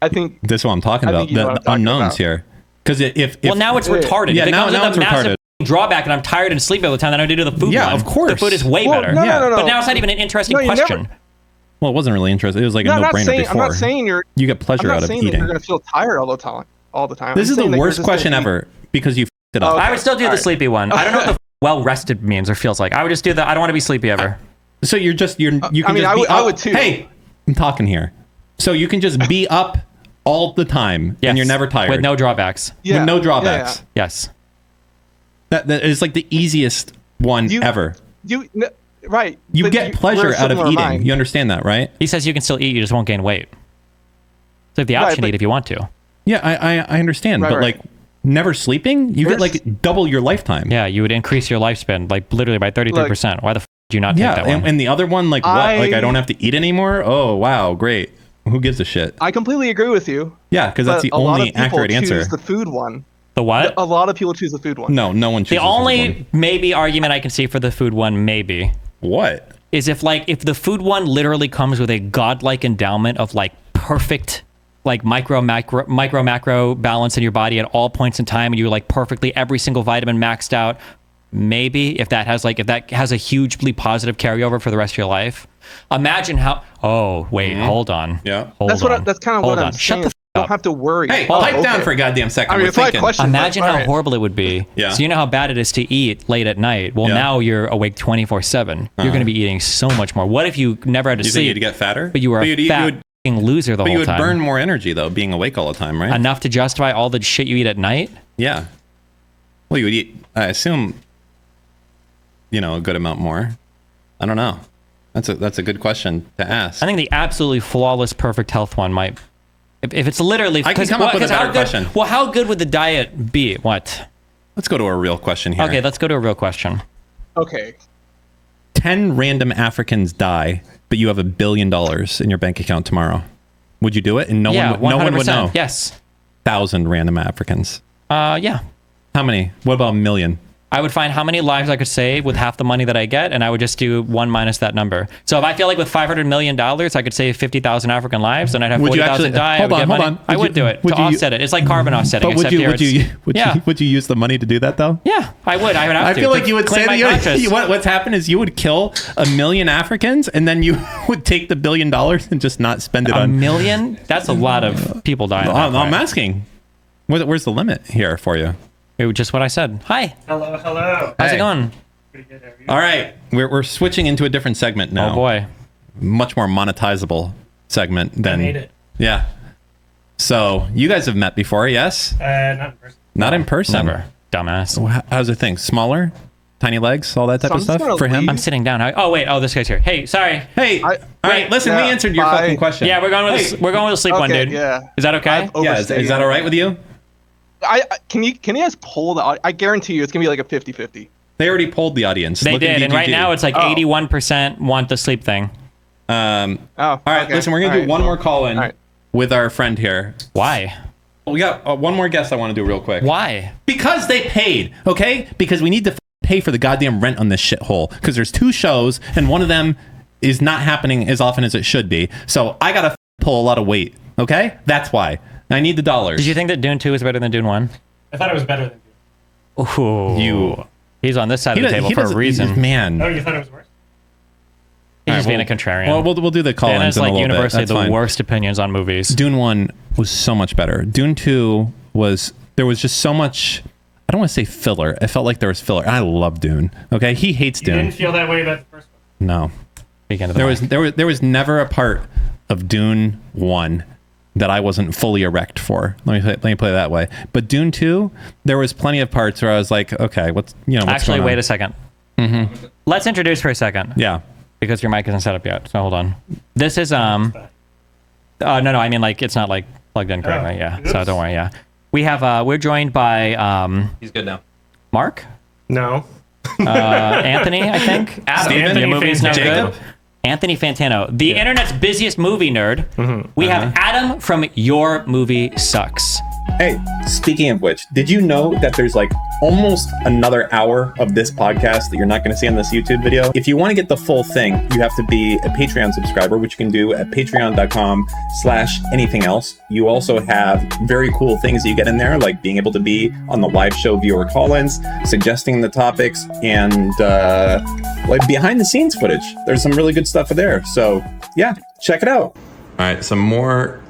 I think this is what I'm talking about. The unknowns here. Because well, now it's retarded. Yeah, now it's retarded. Drawback, and I'm tired and sleepy all the time. Then I do the food. Yeah, one. of course. The food is way better. No. But now it's not even an interesting question. Well, it wasn't really interesting. It was like a no-brainer before. I'm not saying you get pleasure out of eating. You're going to feel tired all the time. This is the worst question ever because you f***ed it up. I would still do the sleepy one. I don't know what the well-rested means or feels like. I would just do the I don't want to be sleepy ever. So you can just be I would too. Hey, I'm talking here. So you can just be up all the time and you're never tired. With no drawbacks. Yeah. With no drawbacks. Yeah. Yes. That is like the easiest one ever. Right. You get pleasure out of eating. Mind. You understand that, right? He says you can still eat, you just won't gain weight. So you have the option to eat if you want to. Yeah, I understand. But like never sleeping, you get like double your lifetime. Yeah, you would increase your lifespan like literally by 33%. Why the f do you not take that one? And the other one, like what? Like I don't have to eat anymore? Oh, wow, great. Who gives a shit? I completely agree with you. Yeah, because that's the only accurate answer. Choose the food one. The what? A lot of people choose the food one. No one chooses the only maybe argument I can see for the food one, maybe. What? Is if the food one literally comes with a godlike endowment of like perfect like micro macro balance in your body at all points in time, and you're like perfectly every single vitamin maxed out. Maybe if that has a hugely positive carryover for the rest of your life. Imagine how. Oh wait, hold on. Yeah, that's kind of what I'm saying. Shut the f You don't have to worry. Hey, pipe down for a goddamn second. I mean, it's like a question. Imagine how horrible it would be. Yeah. So you know how bad it is to eat late at night. Well, now you're awake 24/7. You're going to be eating so much more. What if you never had to sleep? Think you'd get fatter? But you were a fat loser the whole time. But you would burn more energy though, being awake all the time, right? Enough to justify all the shit you eat at night? Yeah. Well, you would eat. I assume. A good amount more. I don't know. That's a good question to ask. I think the absolutely flawless, perfect health one might. If it's literally, I can come up with a better question. Well, how good would the diet be? What? Let's go to a real question here. Okay, let's go to a real question. Okay. 10 random Africans die, but you have $1 billion in your bank account tomorrow. Would you do it? And no one would know. Yes. 1,000 random Africans. Yeah. How many? What about 1 million? I would find how many lives I could save with half the money that I get, and I would just do 1 minus that number. So if I feel like with $500 million, I could save 50,000 African lives, and I'd have 40,000 die. Hold on. I would do it to offset it. It's like carbon offsetting. But would you use the money to do that though? Yeah, I would. I would have to. I feel like you would say that what's happened is you would kill 1 million Africans, and then you would take the $1 billion and just not spend it on 1 million. That's a lot of people dying. I'm asking, where's the limit here for you? It was just what I said. Hi. Hello. How's it going? Pretty good. All right, we're switching into a different segment now. Oh boy, much more monetizable segment than. I made it. Yeah. So you guys have met before, yes? Not in person. Not in person. Never. Dumbass. How's the thing? Smaller, tiny legs, all that type of stuff for him. I'm sitting down. This guy's here. Hey, sorry. Hey. All right. Listen, we answered your fucking question. Yeah, we're going with the sleep one, dude. Yeah. Is that okay? Yeah. Is that all right with you? Can you guys poll the audience? I guarantee you it's gonna be like a 50-50. They already polled the audience. They did, and right now it's like 81% want the sleep thing. All right, listen, we're gonna do one more call in with our friend here. Why? We got one more guest I want to do real quick. Why? Because they paid, okay? Because we need to pay for the goddamn rent on this shithole. Because there's 2 shows, and one of them is not happening as often as it should be. So I gotta pull a lot of weight, okay? That's why. I need the dollars. Did you think that Dune 2 was better than Dune 1? I thought it was better than Dune. Ooh. He's on this side of the table for a reason. Man. Oh, you thought it was worse? He's just being a contrarian. Well, we'll do the call-ins in a little bit. Universally the worst opinions on movies. Dune 1 was so much better. Dune 2 there was just so much, I don't want to say filler. It felt like there was filler. I love Dune. Okay? He hates Dune. You didn't feel that way about the first one? No. Speak into the there was never a part of Dune 1 that I wasn't fully erect for. Let me play it that way. But Dune 2, there was plenty of parts where I was like, okay, what's Actually, going on? wait a second. Mm-hmm. Let's introduce for a second. Yeah. Because your mic isn't set up yet. So hold on. This is no, I mean like it's not like plugged in correctly, right? Yeah. So don't worry. Yeah. We have we're joined by he's good now. Mark. No. Anthony, I think. Steven, your movie's no Jacob. good. Anthony Fantano, the internet's busiest movie nerd. Mm-hmm. We have Adam from Your Movie Sucks. Hey, speaking of which, did you know that there's like almost another hour of this podcast that you're not going to see on this YouTube video? If you want to get the full thing, you have to be a Patreon subscriber, which you can do at patreon.com/anything else. You also have very cool things that you get in there, like being able to be on the live show viewer call-ins, suggesting the topics, and like behind the scenes footage. There's some really good stuff there. So yeah, check it out. All right, some more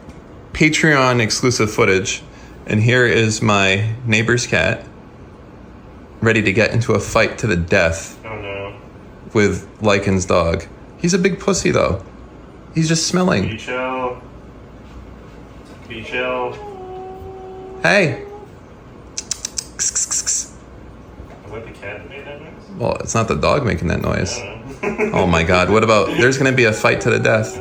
Patreon exclusive footage. And here is my neighbor's cat, ready to get into a fight to the death with Lycan's dog. He's a big pussy, though. He's just smelling. Be chill. Be chill. Hey. Was that the cat that made that noise? Well, it's not the dog making that noise. Oh, my God. What about, there's going to be a fight to the death.